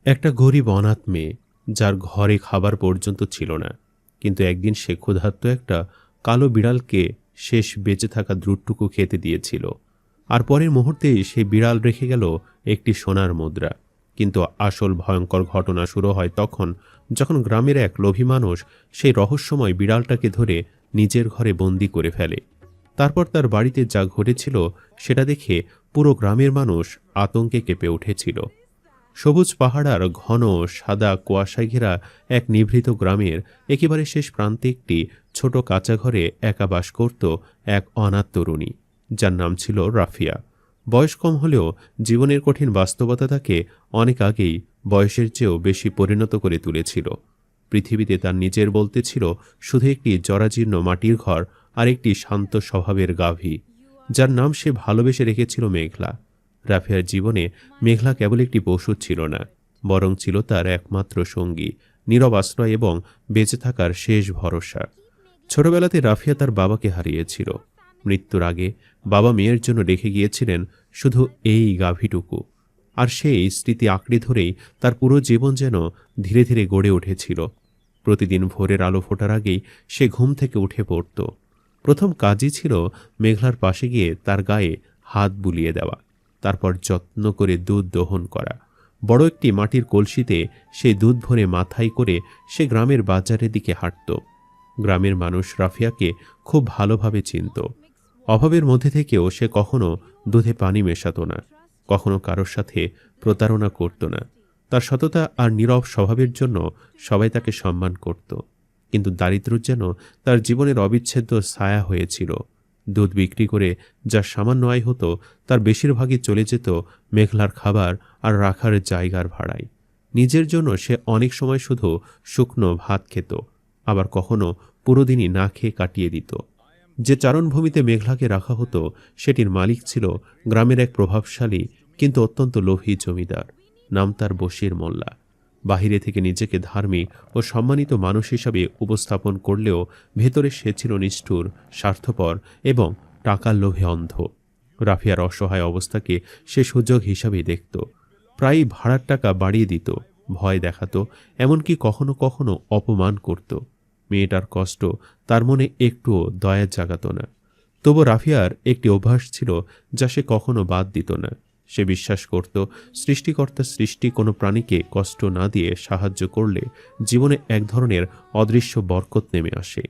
একটা গরিব অনাথ মেয়ে, যার ঘরে খাবার পর্যন্ত ছিল না। কিন্তু একদিন সে ক্ষুধার্ত একটা কালো বিড়ালকে শেষ বেঁচে থাকা দুধটুকু খেতে দিয়েছিল। আর পরের মুহূর্তেই সেই বিড়াল রেখে গেল একটি সোনার মুদ্রা। কিন্তু আসল ভয়ঙ্কর ঘটনা শুরু হয় তখন, যখন গ্রামের এক লোভী মানুষ সেই রহস্যময় বিড়ালটাকে ধরে নিজের ঘরে বন্দি করে ফেলে। তারপর তার বাড়িতে যা ঘটেছিল সেটা দেখে পুরো গ্রামের মানুষ আতঙ্কে কেঁপে উঠেছিল। সবুজ পাহাড় আর ঘন সাদা কুয়াশায় ঘেরা এক নিভৃত গ্রামের একেবারে শেষ প্রান্তে একটি ছোট কাঁচা ঘরে একা বাস করত এক অনাথ তরুণী, যার নাম ছিল রাফিয়া। বয়স কম হলেও জীবনের কঠিন বাস্তবতা তাকে অনেক আগেই বয়সের চেয়েও বেশি পরিণত করে তুলেছিল। পৃথিবীতে তার নিজের বলতে ছিল শুধু একটি জরাজীর্ণ মাটির ঘর আর একটি শান্ত স্বভাবের গাভী, যার নাম সে ভালোবেসে রেখেছিল মেঘলা। রাফিয়ার জীবনে মেঘলা কেবল একটি পশু ছিল না, বরং ছিল তার একমাত্র সঙ্গী, নীরব আশ্রয় এবং বেঁচে থাকার শেষ ভরসা। ছোটবেলাতে রাফিয়া তার বাবাকে হারিয়েছিল। মৃত্যুর আগে বাবা মেয়ের জন্য রেখে গিয়েছিলেন শুধু এই গাভীটুকু, আর সেই স্মৃতি আঁকড়ে ধরেই তার পুরো জীবন যেন ধীরে ধীরে গড়ে উঠেছিল। প্রতিদিন ভোরের আলো ফোটার আগেই সে ঘুম থেকে উঠে পড়ত। প্রথম কাজই ছিল মেঘলার পাশে গিয়ে তার গায়ে হাত বুলিয়ে দেওয়া, তারপর যত্ন করে দুধ দহন করা। বড় একটি মাটির কলসিতে সেই দুধ ভরে মাথায় করে সে গ্রামের বাজারের দিকে হাঁটত। গ্রামের মানুষ রাফিয়াকে খুব ভালোভাবে চিনত। অভাবের মধ্যে থেকেও সে কখনো দুধে পানি মেশাত না, কখনো কারোর সাথে প্রতারণা করত না। তার সততা আর নীরব স্বভাবের জন্য সবাই তাকে সম্মান করত। কিন্তু দারিদ্র্য যেন তার জীবনের অবিচ্ছেদ্য ছায়া হয়েছিল। দুধ বিক্রি করে যা সামান্য আয় হতো তার বেশিরভাগই চলে যেত মেঘলার খাবার আর রাখার জায়গার ভাড়ায়। নিজের জন্য সে অনেক সময় শুধু শুকনো ভাত খেত, আবার কখনো পুরো দিনই না খেয়ে কাটিয়ে দিত। যে চারণভূমিতে মেঘলাকে রাখা হতো সেটির মালিক ছিল গ্রামের এক প্রভাবশালী কিন্তু অত্যন্ত লোভী জমিদার, নাম তার বশির মোল্লা। বাহিরে থেকে নিজেকে ধার্মিক ও সম্মানিত মানুষ হিসাবে উপস্থাপন করলেও ভেতরে সে ছিল নিষ্ঠুর, স্বার্থপর এবং টাকার লোভে অন্ধ। রাফিয়ার অসহায় অবস্থাকে সে সুযোগ হিসাবেই দেখত। প্রায়ই ভাড়ার টাকা বাড়িয়ে দিত, ভয় দেখাত, এমনকি কখনো কখনো অপমান করত। মেয়েটার কষ্ট তার মনে একটুও দয়া জাগাত না। তবু রাফিয়ার একটি অভ্যাস ছিল যা সে কখনো বাদ দিত না। সে বিশ্বাস করত সৃষ্টিকর্তার সৃষ্টি কোনো প্রাণীকে কষ্ট না দিয়ে সাহায্য করলে জীবনে এক ধরনের অদৃশ্য বরকত নেমে আসে।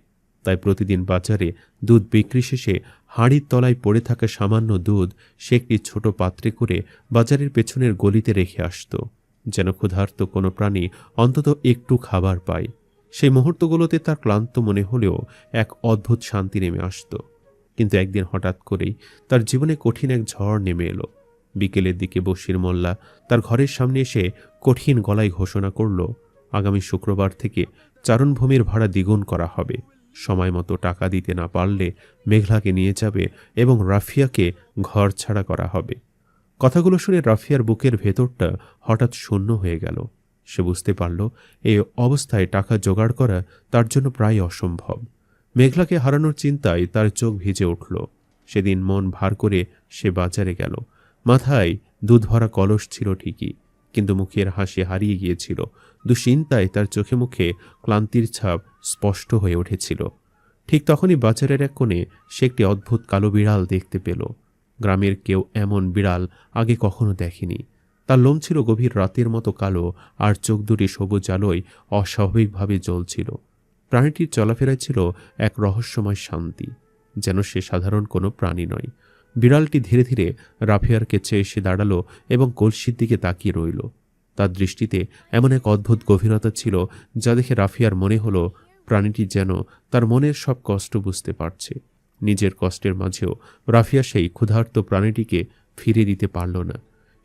তাই প্রতিদিন বাজারে দুধ বিক্রি শেষে হাঁড়ির তলায় পড়ে থাকা সামান্য দুধ সে একটি ছোট পাত্রে করে বাজারের পেছনের গলিতে রেখে আসত, যেন ক্ষুধার্ত কোনো প্রাণী অন্তত একটু খাবার পায়। সেই মুহূর্তগুলোতে তার ক্লান্ত মনে হলেও এক অদ্ভুত শান্তি নেমে আসত। কিন্তু একদিন হঠাৎ করেই তার জীবনে কঠিন এক ঝড় নেমে এলো। বিকেলের দিকে বশির মোল্লা তার ঘরের সামনে এসে কঠিন গলায় ঘোষণা করল, আগামী শুক্রবার থেকে চারণভূমির ভাড়া দ্বিগুণ করা হবে। সময় মতো টাকা দিতে না পারলে মেঘলাকে নিয়ে যাবে এবং রাফিয়াকে ঘর ছাড়া করা হবে। কথাগুলো শুনে রাফিয়ার বুকের ভেতরটা হঠাৎ শূন্য হয়ে গেল। সে বুঝতে পারল এই অবস্থায় টাকা জোগাড় করা তার জন্য প্রায় অসম্ভব। মেঘলাকে হারানোর চিন্তায় তার চোখ ভিজে উঠল। সেদিন মন ভার করে সে বাজারে গেল। মাথায় দুধ ভরা কলস ছিল ঠিকই, কিন্তু মুখের হাসি হারিয়ে গিয়েছিল। দুশ্চিন্তায় তার চোখে মুখে ক্লান্তির ছাপ স্পষ্ট হয়ে উঠেছিল। ঠিক তখনই বাজারের এক কোণে সে একটি অদ্ভুত কালো বিড়াল দেখতে পেল। গ্রামের কেউ এমন বিড়াল আগে কখনো দেখেনি। তার লোম ছিল গভীর রাতের মতো কালো, আর চোখ দুটি সবুজ আলোয় অস্বাভাবিকভাবে জ্বলছিল। প্রাণীটির চলাফেরায় ছিল এক রহস্যময় শান্তি, যেন সে সাধারণ কোনো প্রাণী নয়। বিড়ালটি ধীরে ধীরে রাফিয়ার কাছে এসে দাঁড়ালো এবং কলসির দিকে তাকিয়ে রইল। তার দৃষ্টিতে এমন এক অদ্ভুত গভীরতা ছিল যা দেখে রাফিয়ার মনে হলো প্রাণীটি যেন তার মনের সব কষ্ট বুঝতে পারছে। নিজের কষ্টের মাঝেও রাফিয়া সেই ক্ষুধার্ত প্রাণীটিকে ফিরে দিতে পারল না।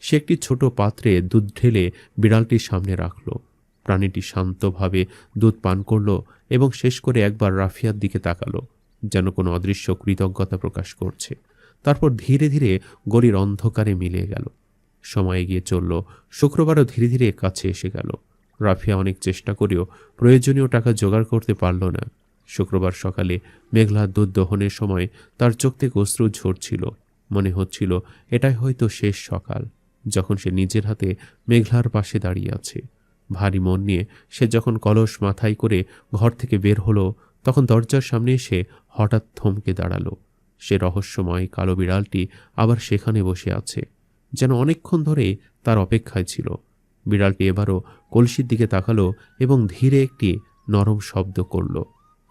সে একটি ছোট পাত্রে দুধ ঢেলে বিড়ালটির সামনে রাখল। প্রাণীটি শান্তভাবে দুধ পান করল এবং শেষ করে একবার রাফিয়ার দিকে তাকালো, যেন কোনো অদৃশ্য কৃতজ্ঞতা প্রকাশ করছে। তারপর ধীরে ধীরে গলির অন্ধকারে মিলিয়ে গেল। সময় এগিয়ে চলল। শুক্রবারও ধীরে ধীরে কাছে এসে গেল। রাফিয়া অনেক চেষ্টা করেও প্রয়োজনীয় টাকা জোগাড় করতে পারল না। শুক্রবার সকালে মেঘলা দুধ দহনের সময় তার চোখ থেকে অশ্রু ঝরছিল। মনে হচ্ছিল এটাই হয়তো শেষ সকাল। যখন সে নিজের হাতে মেঘলার পাশে দাঁড়িয়ে আছে। ভারী মন নিয়ে সে যখন কলস মাথায় করে ঘর থেকে বের হলো, তখন দরজার সামনে এসে হঠাৎ থমকে দাঁড়ালো। সে রহস্যময় কালো বিড়ালটি আবার সেখানে বসে আছে, যেন অনেকক্ষণ ধরে তার অপেক্ষায় ছিল। বিড়ালটি এবারও কলসির দিকে তাকালো এবং ধীরে একটি নরম শব্দ করল।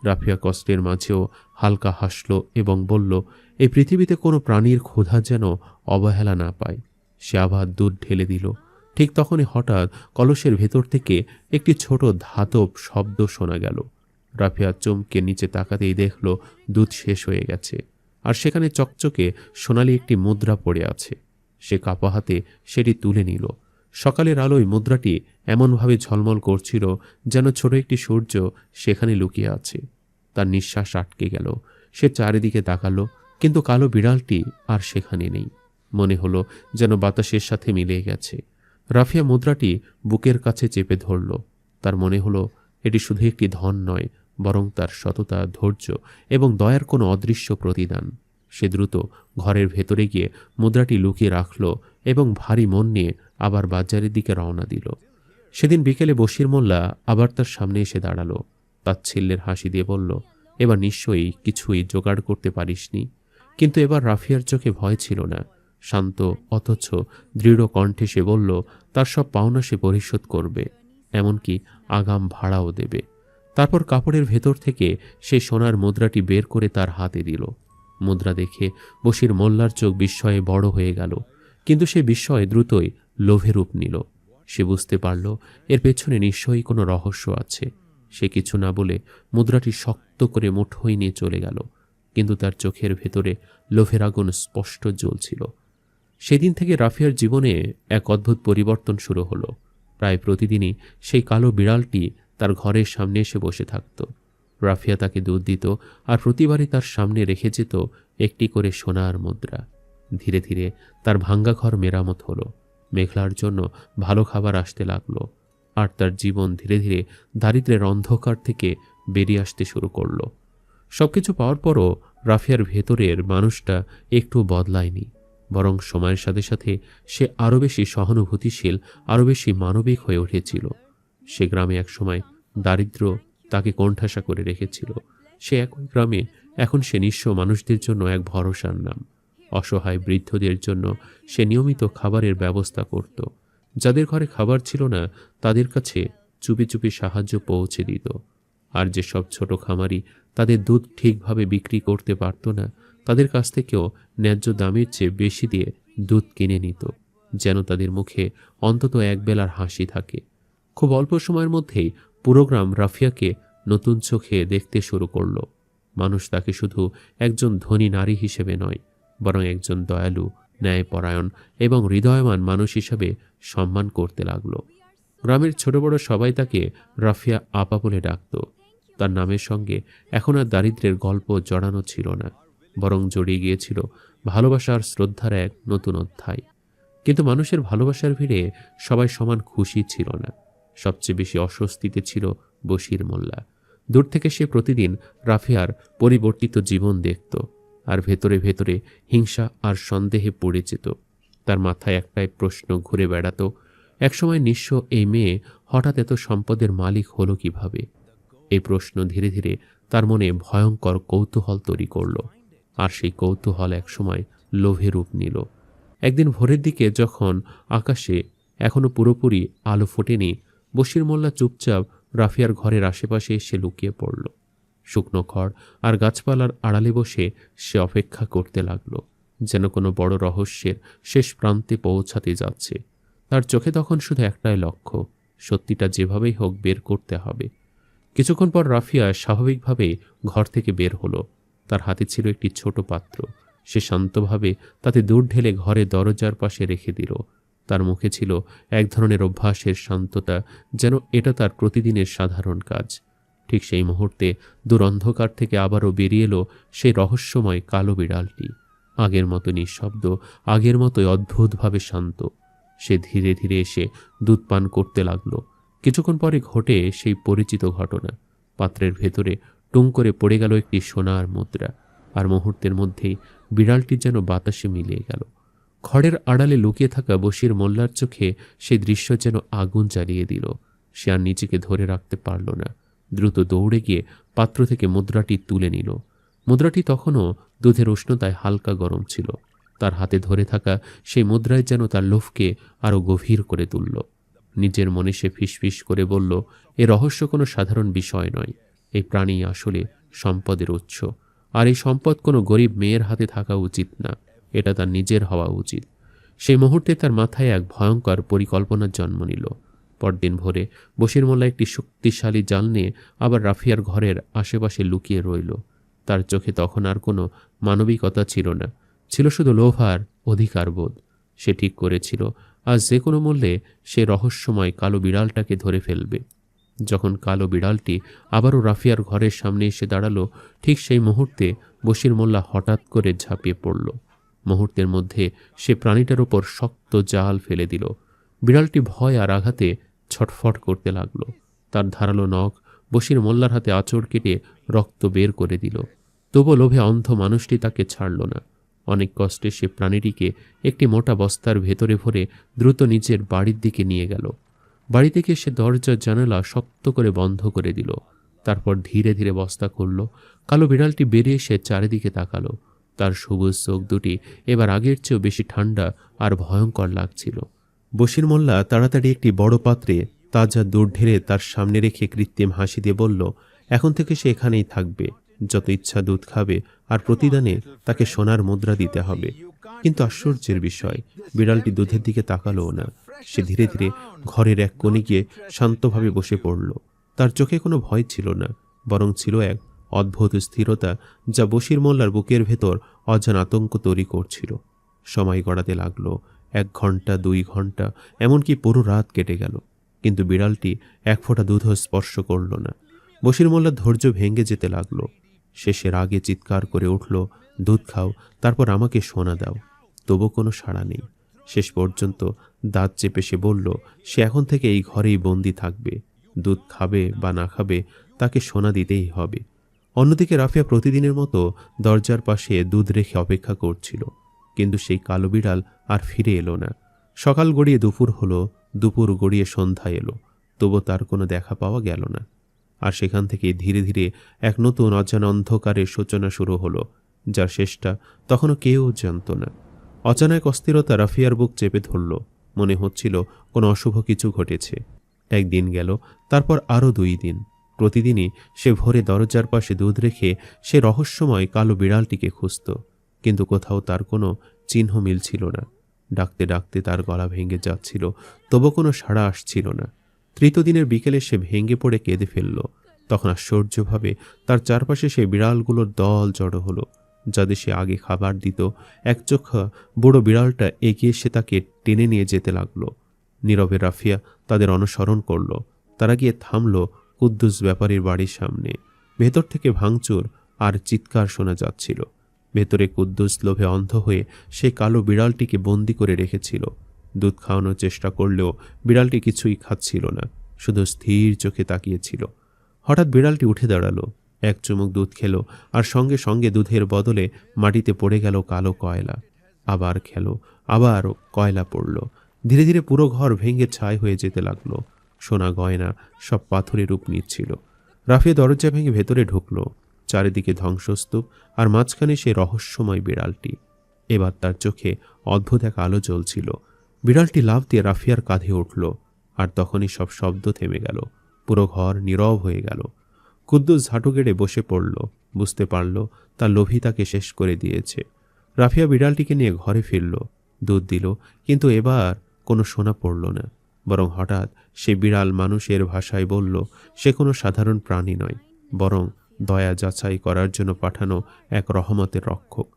রাফিয়া কষ্টের মাঝেও হালকা হাসল এবং বলল, এই পৃথিবীতে কোনো প্রাণীর ক্ষুধা যেন অবহেলা না পায়। সে আবার দুধ ঢেলে দিল। ঠিক তখনই হঠাৎ কলসের ভেতর থেকে একটি ছোট ধাতব শব্দ শোনা গেল। রাফিয়া চমকে নিচে তাকাতেই দেখল দুধ শেষ হয়ে গেছে, আর সেখানে চকচকে সোনালি একটি মুদ্রা পড়ে আছে। সে কাপা হাতে সেটি তুলে নিল। সকালের আলোয় মুদ্রাটি এমনভাবে ঝলমল করছিল যেন ছোট একটি সূর্য সেখানে লুকিয়ে আছে। তার নিঃশ্বাস আটকে গেল। সে চারিদিকে তাকালো, কিন্তু কালো বিড়ালটি আর সেখানে নেই। মনে হলো যেন বাতাসের সাথে মিলে গেছে। রাফিয়া মুদ্রাটি বুকের কাছে চেপে ধরল। তার মনে হলো এটি শুধু একটি ধন নয়, বরং তার সততা, ধৈর্য এবং দয়ার কোনো অদৃশ্য প্রতিদান। সে দ্রুত ঘরের ভেতরে গিয়ে মুদ্রাটি লুকিয়ে রাখল এবং ভারী মন নিয়ে আবার বাজারের দিকে রওনা দিল। সেদিন বিকেলে বশির মোল্লা আবার তার সামনে এসে দাঁড়ালো। তাচ্ছিল্যের হাসি দিয়ে বলল, এবার নিশ্চয়ই কিছুই জোগাড় করতে পারিসনি। কিন্তু এবার রাফিয়ার চোখে ভয় ছিল না। শান্ত অথচ দৃঢ় কণ্ঠে সে বলল, তার সব পাওনা সে পরিশোধ করবে, এমনকি আগাম ভাড়াও দেবে। তারপর কাপড়ের ভেতর থেকে সে সোনার মুদ্রাটি বের করে তার হাতে দিল। মুদ্রা দেখে বশির মোল্লার চোখ বিস্ময়ে বড় হয়ে গেল, কিন্তু সে বিস্ময় দ্রুতই লোভে রূপ নিল। সে বুঝতে পারল এর পেছনে নিশ্চয়ই কোনো রহস্য আছে। সে কিছু না বলে মুদ্রাটি শক্ত করে মুঠোয় নিয়ে চলে গেল, কিন্তু তার চোখের ভেতরে লোভের আগুন স্পষ্ট জ্বলছিল। সেদিন থেকে রাফিয়ার জীবনে এক অদ্ভুত পরিবর্তন শুরু হলো। প্রায় প্রতিদিনই সেই কালো বিড়ালটি তার ঘরের সামনে এসে বসে থাকত। রাফিয়া তাকে দুধ দিত, আর প্রতিবারই তার সামনে রেখে যেত একটি করে সোনার মুদ্রা। ধীরে ধীরে তার ভাঙ্গা ঘর মেরামত হলো। মেঘলার জন্য ভালো খাবার আসতে লাগলো, আর তার জীবন ধীরে ধীরে দারিদ্র্যের অন্ধকার থেকে বেরিয়ে আসতে শুরু করলো। সবকিছু পাওয়ার পরও রাফিয়ার ভেতরের মানুষটা একটু বদলায়নি, বরং সময়ের সাথে সাথে সে আরও বেশি সহানুভূতিশীল, আরও বেশি মানবিক হয়ে উঠেছিল। সে গ্রামে একসময় দারিদ্র্য তাকে কোণঠাসা করে রেখেছিল। সে একই গ্রামে এখন সে নিঃস্ব মানুষদের জন্য এক ভরসার নাম। অসহায় বৃদ্ধদের জন্য সে নিয়মিত খাবারের ব্যবস্থা করত। যাদের ঘরে খাবার ছিল না তাদের কাছে চুপি চুপি সাহায্য পৌঁছে দিত। আর যেসব ছোট খামারি তাদের দুধ ঠিকভাবে বিক্রি করতে পারত না, তাদের কাছ থেকেও ন্যায্য দামের চেয়ে বেশি দিয়ে দুধ কিনে নিত, যেন তাদের মুখে অন্তত একবেলার হাসি থাকে। খুব অল্প সময়ের মধ্যেই পুরো গ্রাম রাফিয়াকে নতুন চোখে দেখতে শুরু করল। মানুষ তাকে শুধু একজন ধনী নারী হিসেবে নয়, বরং একজন দয়ালু, ন্যায়পরায়ণ এবং হৃদয়বান মানুষ হিসাবে সম্মান করতে লাগলো। গ্রামের ছোট বড় সবাই তাকে রাফিয়া আপা বলে ডাকত। তার নামের সঙ্গে এখন আর দারিদ্র্যের গল্প জড়ানো ছিল না, বরং জড়িয়ে গিয়েছিল ভালোবাসা আর শ্রদ্ধার এক নতুন অধ্যায়। কিন্তু মানুষের ভালোবাসার ভিড়ে সবাই সমান খুশি ছিল না। সবচেয়ে বেশি অস্বস্তিতে ছিল বশির মোল্লা। দূর থেকে সে প্রতিদিন রাফিয়ার পরিবর্তিত জীবন দেখত, আর ভেতরে ভেতরে হিংসা আর সন্দেহে পড়ে যেত। তার মাথায় একটাই প্রশ্ন ঘুরে বেড়াত, একসময় নিঃস্ব এই মেয়ে হঠাৎ এত সম্পদের মালিক হলো কিভাবে? এই প্রশ্ন ধীরে ধীরে তার মনে ভয়ঙ্কর কৌতূহল তৈরি করল, আর সেই কৌতূহল একসময় লোভে রূপ নিল। একদিন ভোরের দিকে যখন আকাশে এখনো পুরোপুরি আলো ফোটেনি, বশির মোল্লা চুপচাপ রাফিয়ার ঘরের আশেপাশে এসে লুকিয়ে পড়ল। শুকনো খড় আর গাছপালার আড়ালে বসে সে অপেক্ষা করতে লাগলো, যেন কোনো বড় রহস্যের শেষ প্রান্তে পৌঁছাতে যাচ্ছে। তার চোখে তখন শুধু একটাই লক্ষ্য, সত্যিটা যেভাবেই হোক বের করতে হবে। কিছুক্ষণ পর রাফিয়া স্বাভাবিকভাবেই ঘর থেকে বের হলো। তার হাতে ছিল একটি ছোট পাত্র। সে শান্তভাবে তাতে দুধ ঢেলে ঘরে দরজার পাশে রেখে দিল। তার মুখে ছিল এক ধরনের অভ্যাসের শান্ততা, যেন এটা তার প্রতিদিনের সাধারণ কাজ। ঠিক সেই মুহূর্তে দূর অন্ধকার থেকে আবারও বেরিয়ে এলো সেই রহস্যময় কালো বিড়ালটি। আগের মতো নিঃশব্দ, আগের মতোই অদ্ভুতভাবে শান্ত। সে ধীরে ধীরে এসে দুধ পান করতে লাগলো। কিছুক্ষণ পরে ঘটে সেই পরিচিত ঘটনা। পাত্রের ভেতরে টুং করে পড়ে গেল একটি সোনার মুদ্রা, আর মুহূর্তের মধ্যেই বিড়ালটি যেন বাতাসে মিলিয়ে গেল। খড়ের আড়ালে লুকিয়ে থাকা বশির মোল্লার চোখে সেই দৃশ্য যেন আগুন জ্বালিয়ে দিল। সে আর নিজেকে ধরে রাখতে পারল না। দ্রুত দৌড়ে গিয়ে পাত্র থেকে মুদ্রাটি তুলে নিল। মুদ্রাটি তখনও দুধের উষ্ণতায় হালকা গরম ছিল। তার হাতে ধরে থাকা সেই মুদ্রায় যেন তার লোভকে আরো গভীর করে তুলল। নিজের মনে সে ফিসফিস করে বলল, এ রহস্য কোনো সাধারণ বিষয় নয়। এই প্রাণী আসলে সম্পদের উৎস, আর এই সম্পদ কোনো গরিব মেয়ের হাতে থাকা উচিত না। এটা তার নিজের হওয়া উচিত। সেই মুহূর্তে তার মাথায় এক ভয়ঙ্কর পরিকল্পনার জন্ম নিল। পরদিন ভোরে বশির মোল্লা একটি শক্তিশালী জাল নিয়ে আবার রাফিয়ার ঘরের আশেপাশে লুকিয়ে রইল। তার চোখে তখন আর কোনো মানবিকতা ছিল না, ছিল শুধু লোভ আর অধিকারবোধ। সে ঠিক করেছিল আজ যে কোনো মূল্যে সে রহস্যময় কালো বিড়ালটাকে ধরে ফেলবে। যখন কালো বিড়ালটি আবারও রাফিয়ার ঘরের সামনে এসে দাঁড়ালো, ঠিক সেই মুহূর্তে বশির মোল্লা হঠাৎ করে ঝাঁপিয়ে পড়ল। মুহূর্তের মধ্যে সে প্রাণীটার ওপর শক্ত জাল ফেলে দিল। বিড়ালটি ভয় আর আঘাতে ছটফট করতে লাগলো। তার ধারালো নখ বশির মোল্লার হাতে আঁচড় কেটে রক্ত বের করে দিল। তবু লোভে অন্ধ মানুষটি তাকে ছাড়ল না। অনেক কষ্টে সে প্রাণীটিকে একটি মোটা বস্তার ভেতরে ভরে দ্রুত নিজের বাড়ির দিকে নিয়ে গেল। বাড়ি থেকে সে দরজার জানালা শক্ত করে বন্ধ করে দিল। তারপর ধীরে ধীরে বস্তা খুলল। কালো বিড়ালটি বেরিয়ে এসে চারিদিকে তাকালো। তার সবুজ চোখ দুটি এবার আগের চেয়েও বেশি ঠান্ডা আর ভয়ঙ্কর লাগছিল। বশির মোল্লা তাড়াতাড়ি একটি বড় পাত্রে তাজা দুধ ঢেলে তার সামনে রেখে কৃত্রিম হাসি দিয়ে বলল, এখন থেকে সে এখানেই থাকবে, যত ইচ্ছা দুধ খাবে, আর প্রতিদানে তাকে সোনার মুদ্রা দিতে হবে। কিন্তু আশ্চর্যের বিষয়, বিড়ালটি দুধের দিকে তাকালোও না। সে ধীরে ধীরে ঘরের এক কোণে গিয়ে শান্তভাবে বসে পড়ল। তার চোখে কোনো ভয় ছিল না, বরং ছিল এক অদ্ভুত স্থিরতা, যা বশির মোল্লার বুকের ভেতর অজানা আতঙ্ক তৈরি করছিল। সময় গড়াতে লাগলো। 1 ঘন্টা, 2 ঘন্টা, এমনকি পুরো রাত কেটে গেল, কিন্তু বিড়ালটি এক ফোঁটা দুধও স্পর্শ করল না। বশির মোল্লার ধৈর্য ভেঙে যেতে লাগলো। শেষে রাগে চিৎকার করে উঠল, দুধ খাও, তারপর আমাকে সোনা দাও। তবু কোনো সাড়া নেই। শেষ পর্যন্ত দাঁত চেপে সে বলল, সে এখন থেকে এই ঘরেই বন্দি থাকবে। দুধ খাবে বা না খাবে, তাকে সোনা দিতেই হবে। অন্যদিকে রাফিয়া প্রতিদিনের মতো দরজার পাশে দুধ রেখে অপেক্ষা করছিল, কিন্তু সেই কালো বিড়াল আর ফিরে এলো না। সকাল গড়িয়ে দুপুর হলো, দুপুর গড়িয়ে সন্ধ্যা এলো, তবু তার কোনো দেখা পাওয়া গেল না। আর সেখান থেকে ধীরে ধীরে এক নতুন অজানা অন্ধকারের সূচনা শুরু হলো, যার শেষটা তখনও কেউ জানত না। অচানক অস্থিরতা রাফিয়ার বুক চেপে ধরল। মনে হচ্ছিল কোনো অশুভ কিছু ঘটেছে। 1 দিন গেল, তারপর আরও 2 দিন। প্রতিদিনই সে ভোরে দরজার পাশে দুধ রেখে সে রহস্যময় কালো বিড়ালটিকে খুঁজত, কিন্তু কোথাও তার কোনো চিহ্ন মিলছিল না। ডাকতে ডাকতে তার গলা ভেঙে যাচ্ছিল, তবু কোনো সাড়া আসছিল না। 3য় দিনের বিকেলে সে ভেঙে পড়ে কেঁদে ফেলল। তখন আশ্চর্যভাবে তার চারপাশে সেই বিড়ালগুলোর দল জড়ো হলো, যাদের সে আগে খাবার দিত। একচোখা বুড়ো বিড়ালটা এগিয়ে সে তাকে টেনে নিয়ে যেতে লাগলো। নীরবে রাফিয়া তাদের অনুসরণ করল। তারা গিয়ে থামল কুদ্দুস ব্যাপারীর বাড়ির সামনে। ভেতর থেকে ভাঙচুর আর চিৎকার শোনা যাচ্ছিল। ভেতরে কুদ্দুস লোভে অন্ধ হয়ে সে কালো বিড়ালটিকে বন্দি করে রেখেছিল। দুধ খাওয়ানোর চেষ্টা করলেও বিড়ালটি কিছুই খাচ্ছিল না, শুধু স্থির চোখে তাকিয়েছিল। হঠাৎ বিড়ালটি উঠে দাঁড়ালো, 1 চুমুক দুধ খেলো, আর সঙ্গে সঙ্গে দুধের বদলে মাটিতে পড়ে গেল কালো কয়লা। আবার খেলো, আবার কয়লা পড়ল। ধীরে ধীরে পুরো ঘর ভেঙে ছাই হয়ে যেতে লাগলো। সোনা গয়না সব পাথরে রূপ নিচ্ছিল। রাফিয়া দরজা ভেঙে ভেতরে ঢুকলো। চারিদিকে ধ্বংসস্তূপ, আর মাঝখানে সেই রহস্যময় বিড়ালটি। এবার তার চোখে অদ্ভুত এক আলো জ্বলছিল। বিড়ালটি লাফ দিয়ে রাফিয়ার কাঁধে উঠল, আর তখনই সব শব্দ থেমে গেল। পুরো ঘর নীরব হয়ে গেল। কুদ্দুস ঝাঁটু গেড়ে বসে পড়ল। বুঝতে পারল তার লোভী তাকে শেষ করে দিয়েছে। রাফিয়া বিড়ালটিকে নিয়ে ঘরে ফিরল, দুধ দিল, কিন্তু এবার কোনো সোনা পড়ল না। বরং হঠাৎ সে বিড়াল মানুষের ভাষায় বলল সে কোনো সাধারণ প্রাণী নয়, বরং দয়া যাচাই করার জন্য পাঠানো এক রহমতের রক্ষক।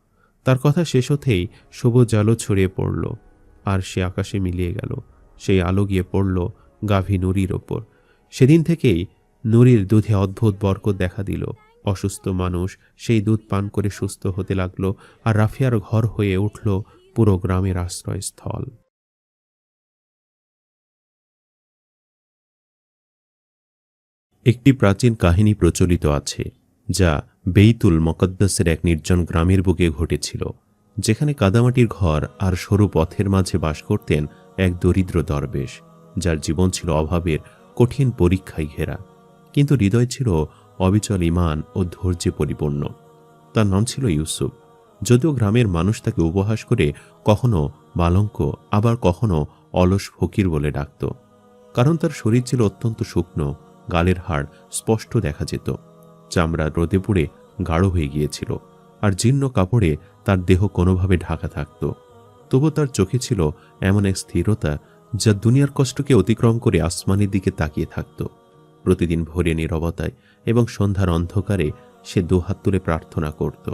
তার কথা শেষ হতেই সবুজ আলো ছড়িয়ে পড়ল, আর সে আকাশে মিলিয়ে গেল। সেই আলো গিয়ে পড়ল গাভী নুরির ওপর। সেদিন থেকেই নুরির দুধে অদ্ভুত বরকত দেখা দিল। অসুস্থ মানুষ সেই দুধ পান করে সুস্থ হতে লাগলো, আর রাফিয়ার ঘর হয়ে উঠল পুরো গ্রামের আশ্রয়স্থল। একটি প্রাচীন কাহিনী প্রচলিত আছে, যা বেইতুল মুকদ্দাসের এক নির্জন গ্রামের বুকে ঘটেছিল। যেখানে কাদামাটির ঘর আর সরু পথের মাঝে বাস করতেন এক দরিদ্র দরবেশ, যার জীবন ছিল অভাবের কঠিন পরীক্ষায় ঘেরা, কিন্তু হৃদয় ছিল অবিচল ঈমান ও ধৈর্যে পরিপূর্ণ। তার নাম ছিল ইউসুফ। যদিও গ্রামের মানুষ তাকে উপহাস করে কখনো বালঙ্ক, আবার কখনো অলস ফকির বলে ডাকত, কারণ তার শরীর ছিল অত্যন্ত শুকনো, গালের হাড় স্পষ্ট দেখা যেত, চামড়া রোদে পুড়ে গাঢ় হয়ে গিয়েছিল, আর জীর্ণ কাপড়ে তার দেহ কোনোভাবে ঢাকা থাকত। তবু তার চোখে ছিল এমন এক স্থিরতা যা দুনিয়ার কষ্টকে অতিক্রম করে আসমানের দিকে তাকিয়ে থাকত। প্রতিদিন ভোরে নীরবতায় এবং সন্ধ্যার অন্ধকারে সে দুহাত তুলে প্রার্থনা করত,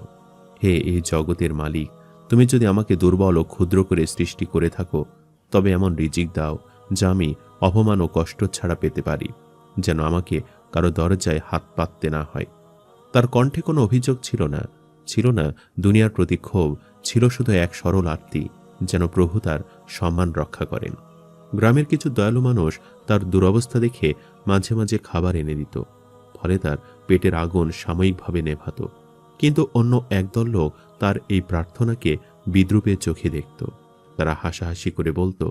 হে এই জগতের মালিক, তুমি যদি আমাকে দুর্বল ও ক্ষুদ্র করে সৃষ্টি করে থাকো, তবে এমন রিজিক দাও যা আমি অপমান ও কষ্ট ছাড়া পেতে পারি, যেন আমাকে কারো দরজায় হাত পাততে না হয়। তার কণ্ঠে কোনো অভিযোগ ছিল না, ছিল না দুনিয়ার প্রতি ক্ষোভ, ছিল শুধু এক সরল আরতি, যেন প্রভু তার সম্মান রক্ষা করেন। গ্রামের কিছু দয়ালু মানুষ তার দুরবস্থা দেখে মাঝে মাঝে খাবার এনে দিত, ফলে তার পেটের আগুন সাময়িকভাবে নেভাত। কিন্তু অন্য একদল লোক তার এই প্রার্থনাকে বিদ্রূপের চোখে দেখত। তারা হাসাহাসি করে বলতো,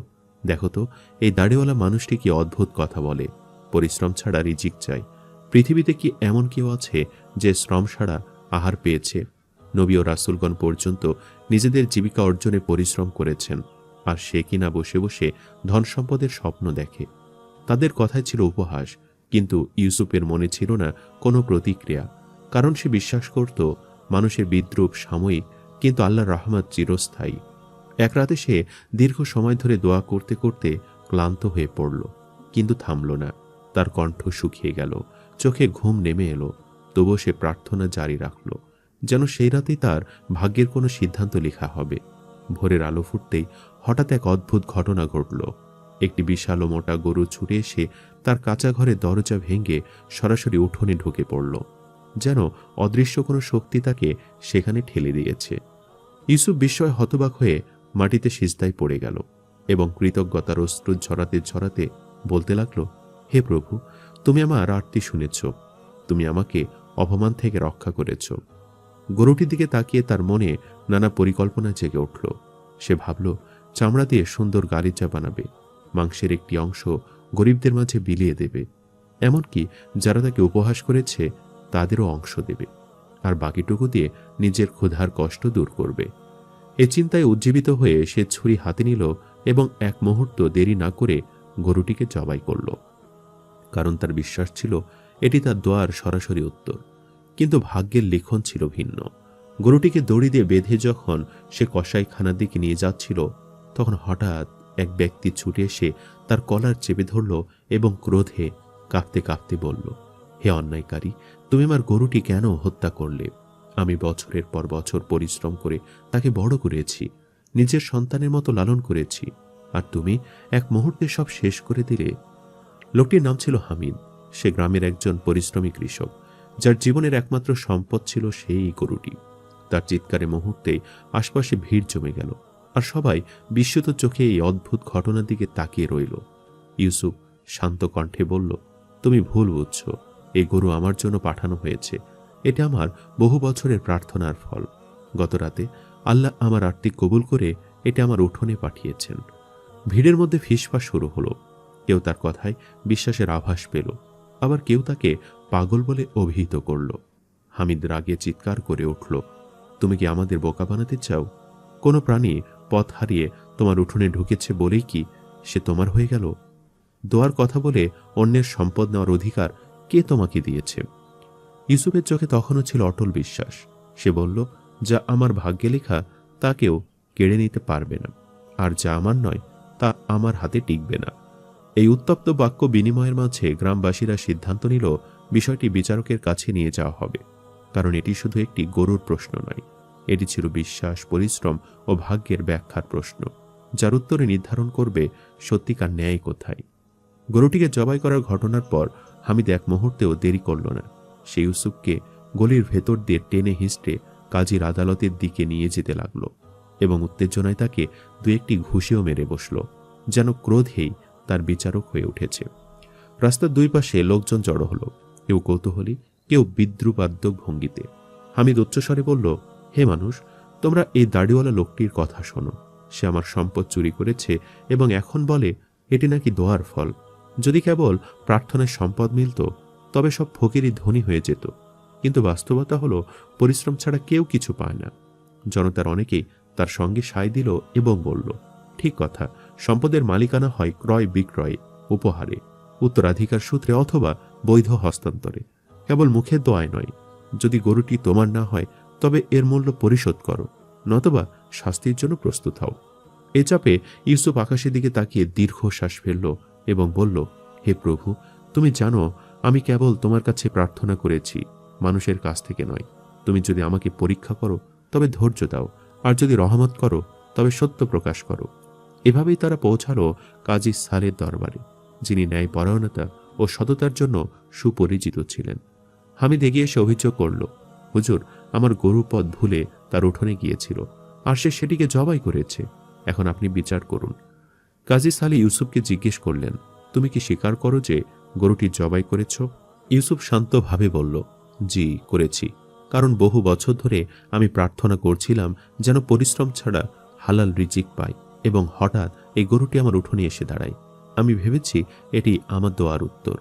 দেখো তো, এই দাড়িওয়ালা মানুষটি কি অদ্ভুত কথা বলে, পরিশ্রম ছাড়া রিজিক চাই। পৃথিবীতে কি এমন কেউ আছে যে শ্রম ছাড়া আহার পেয়েছে? নবী ও রাসূলগণ পর্যন্ত নিজেদের জীবিকা অর্জনে পরিশ্রম করেছেন, আর সে কিনা বসে বসে ধন সম্পদের স্বপ্ন দেখে। তাদের কথাই ছিল উপহাস, কিন্তু ইউসুফের মনে ছিল না কোনো প্রতিক্রিয়া, কারণ সে বিশ্বাস করত মানুষের বিদ্রূপ সাময়িক, কিন্তু আল্লাহর রহমত চিরস্থায়ী। এক রাতে সে দীর্ঘ সময় ধরে দোয়া করতে করতে ক্লান্ত হয়ে পড়ল, কিন্তু থামল না। তার কণ্ঠ শুকিয়ে গেল, চোখে ঘুম নেমে এলো, তবুও সে প্রার্থনা জারি রাখল, যেন সেই রাতেই তার ভাগ্যের কোনো সিদ্ধান্ত লেখা হবে। ভোরের আলো ফুটতেই হঠাৎ এক অদ্ভুত ঘটনা ঘটল। একটি বিশাল ও মোটা গরু ছুটে এসে তার কাঁচা ঘরের দরজা ভেঙে সরাসরি উঠোনে ঢুকে পড়ল, যেন অদৃশ্য কোনো শক্তি তাকে সেখানে ঠেলে দিয়েছে। ইউসুফ বিস্ময়ে হতবাক হয়ে মাটিতে সিজদায় পড়ে গেল এবং কৃতজ্ঞতার অশ্রু ঝরাতে ঝরাতে বলতে লাগলো, হে প্রভু, তুমি আমার আরতি শুনেছ, তুমি আমাকে অপমান থেকে রক্ষা করেছ। গরুটির দিকে তাকিয়ে তার মনে নানা পরিকল্পনা জেগে উঠল। সে ভাবল, চামড়া দিয়ে সুন্দর গালিচা বানাবে, মাংসের একটি অংশ গরিবদের মাঝে বিলিয়ে দেবে, এমনকি যারা তাকে উপহাস করেছে তাদেরও অংশ দেবে, আর বাকিটুকু দিয়ে নিজের ক্ষুধার কষ্ট দূর করবে। এ চিন্তায় উজ্জীবিত হয়ে সে ছুরি হাতে নিল এবং এক মুহূর্ত দেরি না করে গরুটিকে জবাই করল, কারণ তার বিশ্বাস ছিল এটি তার দোয়ার সরাসরি উত্তর। কিন্তু ভাগ্যের লিখন ছিল ভিন্ন। গরুটিকে দড়ি দিয়ে বেঁধে যখন সে কসাইখানার দিকে নিয়ে যাচ্ছিল, তখন হঠাৎ এক ব্যক্তি ছুটে এসে তার কলার চেপে ধরল এবং ক্রোধে কাঁপতে কাঁপতে বলল, হে অন্যায়কারী, তুমি আমার গরুটি কেন হত্যা করলে? আমি বছরের পর বছর পরিশ্রম করে তাকে বড় করেছি, নিজের সন্তানের মতো লালন করেছি, আর তুমি এক মুহূর্তে সব শেষ করে দিলে। লোকটির নাম ছিল হামিদ। সে গ্রামের একজন পরিশ্রমী কৃষক, যার জীবনের একমাত্র সম্পদ ছিল সেই গরুটি। তার চিৎকারে মুহূর্তে আশপাশে ভিড় জমে গেল, আর সবাই বিস্মিত চোখে এই অদ্ভুত ঘটনার দিকে তাকিয়ে রইল। ইউসুফ শান্ত কণ্ঠে বলল, তুমি ভুল বুঝছ, এই গরু আমার জন্য পাঠানো হয়েছে। এটা আমার বহু বছরের প্রার্থনার ফল। গত রাতে আল্লাহ আমার আরতি কবুল করে এটা আমার উঠোনে পাঠিয়েছেন। ভিড়ের মধ্যে ফিসফাস শুরু হলো। কেউ তার কথায় বিশ্বাসের আভাস পেল, আবার কেউ তাকে পাগল বলে অভিহিত করল। হামিদ রাগে চিৎকার করে উঠল, তুমি কি আমাদের বোকা বানাতে চাও? কোনো প্রাণী পথ হারিয়ে তোমার উঠোনে ঢুকেছে বলেই কি সে তোমার হয়ে গেল? দোয়ার কথা বলে অন্যের সম্পদ নেওয়ার অধিকার কে তোমাকে দিয়েছে? ইউসুফের চোখে তখনও ছিল অটল বিশ্বাস। সে বলল, যা আমার ভাগ্যে লেখা তা কেউ কেড়ে নিতে পারবে না, আর যা আমার নয় তা আমার হাতে টিকবে না। এই উত্তপ্ত বাক্য বিনিময়ের মাঝে গ্রামবাসীরা সিদ্ধান্ত নিল বিষয়টি বিচারকের কাছে নিয়ে যাওয়া হবে, কারণ এটি শুধু একটি গরুর প্রশ্ন নয়, এটি ছিল বিশ্বাস, পরিশ্রম ও ভাগ্যের ব্যাখ্যার প্রশ্ন, যার উত্তরে নির্ধারণ করবে সত্যিকার ন্যায় কোথায়। গরুটিকে জবাই করার ঘটনার পর হামিদ এক মুহূর্তেও দেরি করল না। সে ইউসুফকে গলির ভেতর দিয়ে টেনে হিঁচড়ে কাজীর আদালতের দিকে নিয়ে যেতে লাগলো এবং উত্তেজনায় তাকে দু একটি ঘুষিও মেরে বসল, যেন ক্রোধেই তার বিচারক হয়ে উঠেছে। রাস্তার দুই পাশে লোকজন জড়ো হলো, কেউ কৌতূহলী, কেউ বিদ্রুপাদ্য ভঙ্গিতে। হামিদ উচ্চস্বরে বলল, হে মানুষ, তোমরা এই দাড়িওয়ালা লোকটির কথা শোনো। সে আমার সম্পদ চুরি করেছে এবং এখন বলে এটি নাকি দোয়ার ফল। যদি কেবল প্রার্থনায় সম্পদ মিলত তবে সব ফকিরই ধনী হয়ে যেত, কিন্তু বাস্তবতা হলো পরিশ্রম ছাড়া কেউ কিছু পায় না। জনতার অনেকেই তার সঙ্গে সায় দিল এবং বলল, ঠিক কথা, সম্পদের মালিকানা হয় ক্রয় বিক্রয়ে, উপহারে, উত্তরাধিকার সূত্রে অথবা বৈধ হস্তান্তরে, কেবল মুখের দোয়ায় নয়। যদি গরুটি তোমার না হয় তবে এর মূল্য পরিশোধ করো, নতবা শাস্তির জন্য প্রস্তুত হও। এ চাপে ইউসুফ আকাশের দিকে তাকিয়ে দীর্ঘশ্বাস ফেলল এবং বলল, হে প্রভু, তুমি জানো আমি কেবল তোমার কাছে প্রার্থনা করেছি, মানুষের কাছ থেকে নয়। তুমি যদি আমাকে পরীক্ষা করো তবে ধৈর্য দাও, আর যদি রহমত করো তবে সত্য প্রকাশ করো। এভাবেই তারা পৌঁছালো কাজী সালের দরবারে, যিনি ন্যায়পরায়ণতা ও সততার জন্য সুপরিচিত ছিলেন। হামিদ এগিয়ে এসে অভিযোগ করল, হুজুর, আমার গরু পথ ভুলে তার উঠোনে গিয়েছিল, আর সে সেটিকে জবাই করেছে। এখন আপনি বিচার করুন। কাজী সালে ইউসুফকে জিজ্ঞেস করলেন, তুমি কি স্বীকার করো যে গরুটি জবাই করেছ? ইউসুফ শান্তভাবে বলল, জি, করেছি। কারণ বহু বছর ধরে আমি প্রার্থনা করছিলাম যেন পরিশ্রম ছাড়া হালাল রিজিক পাই, এবং হঠাৎ এই গরুটি আমার উঠোনে এসে দাঁড়ায়। আমি ভেবেছি এটি আমার দোয়ার উত্তর।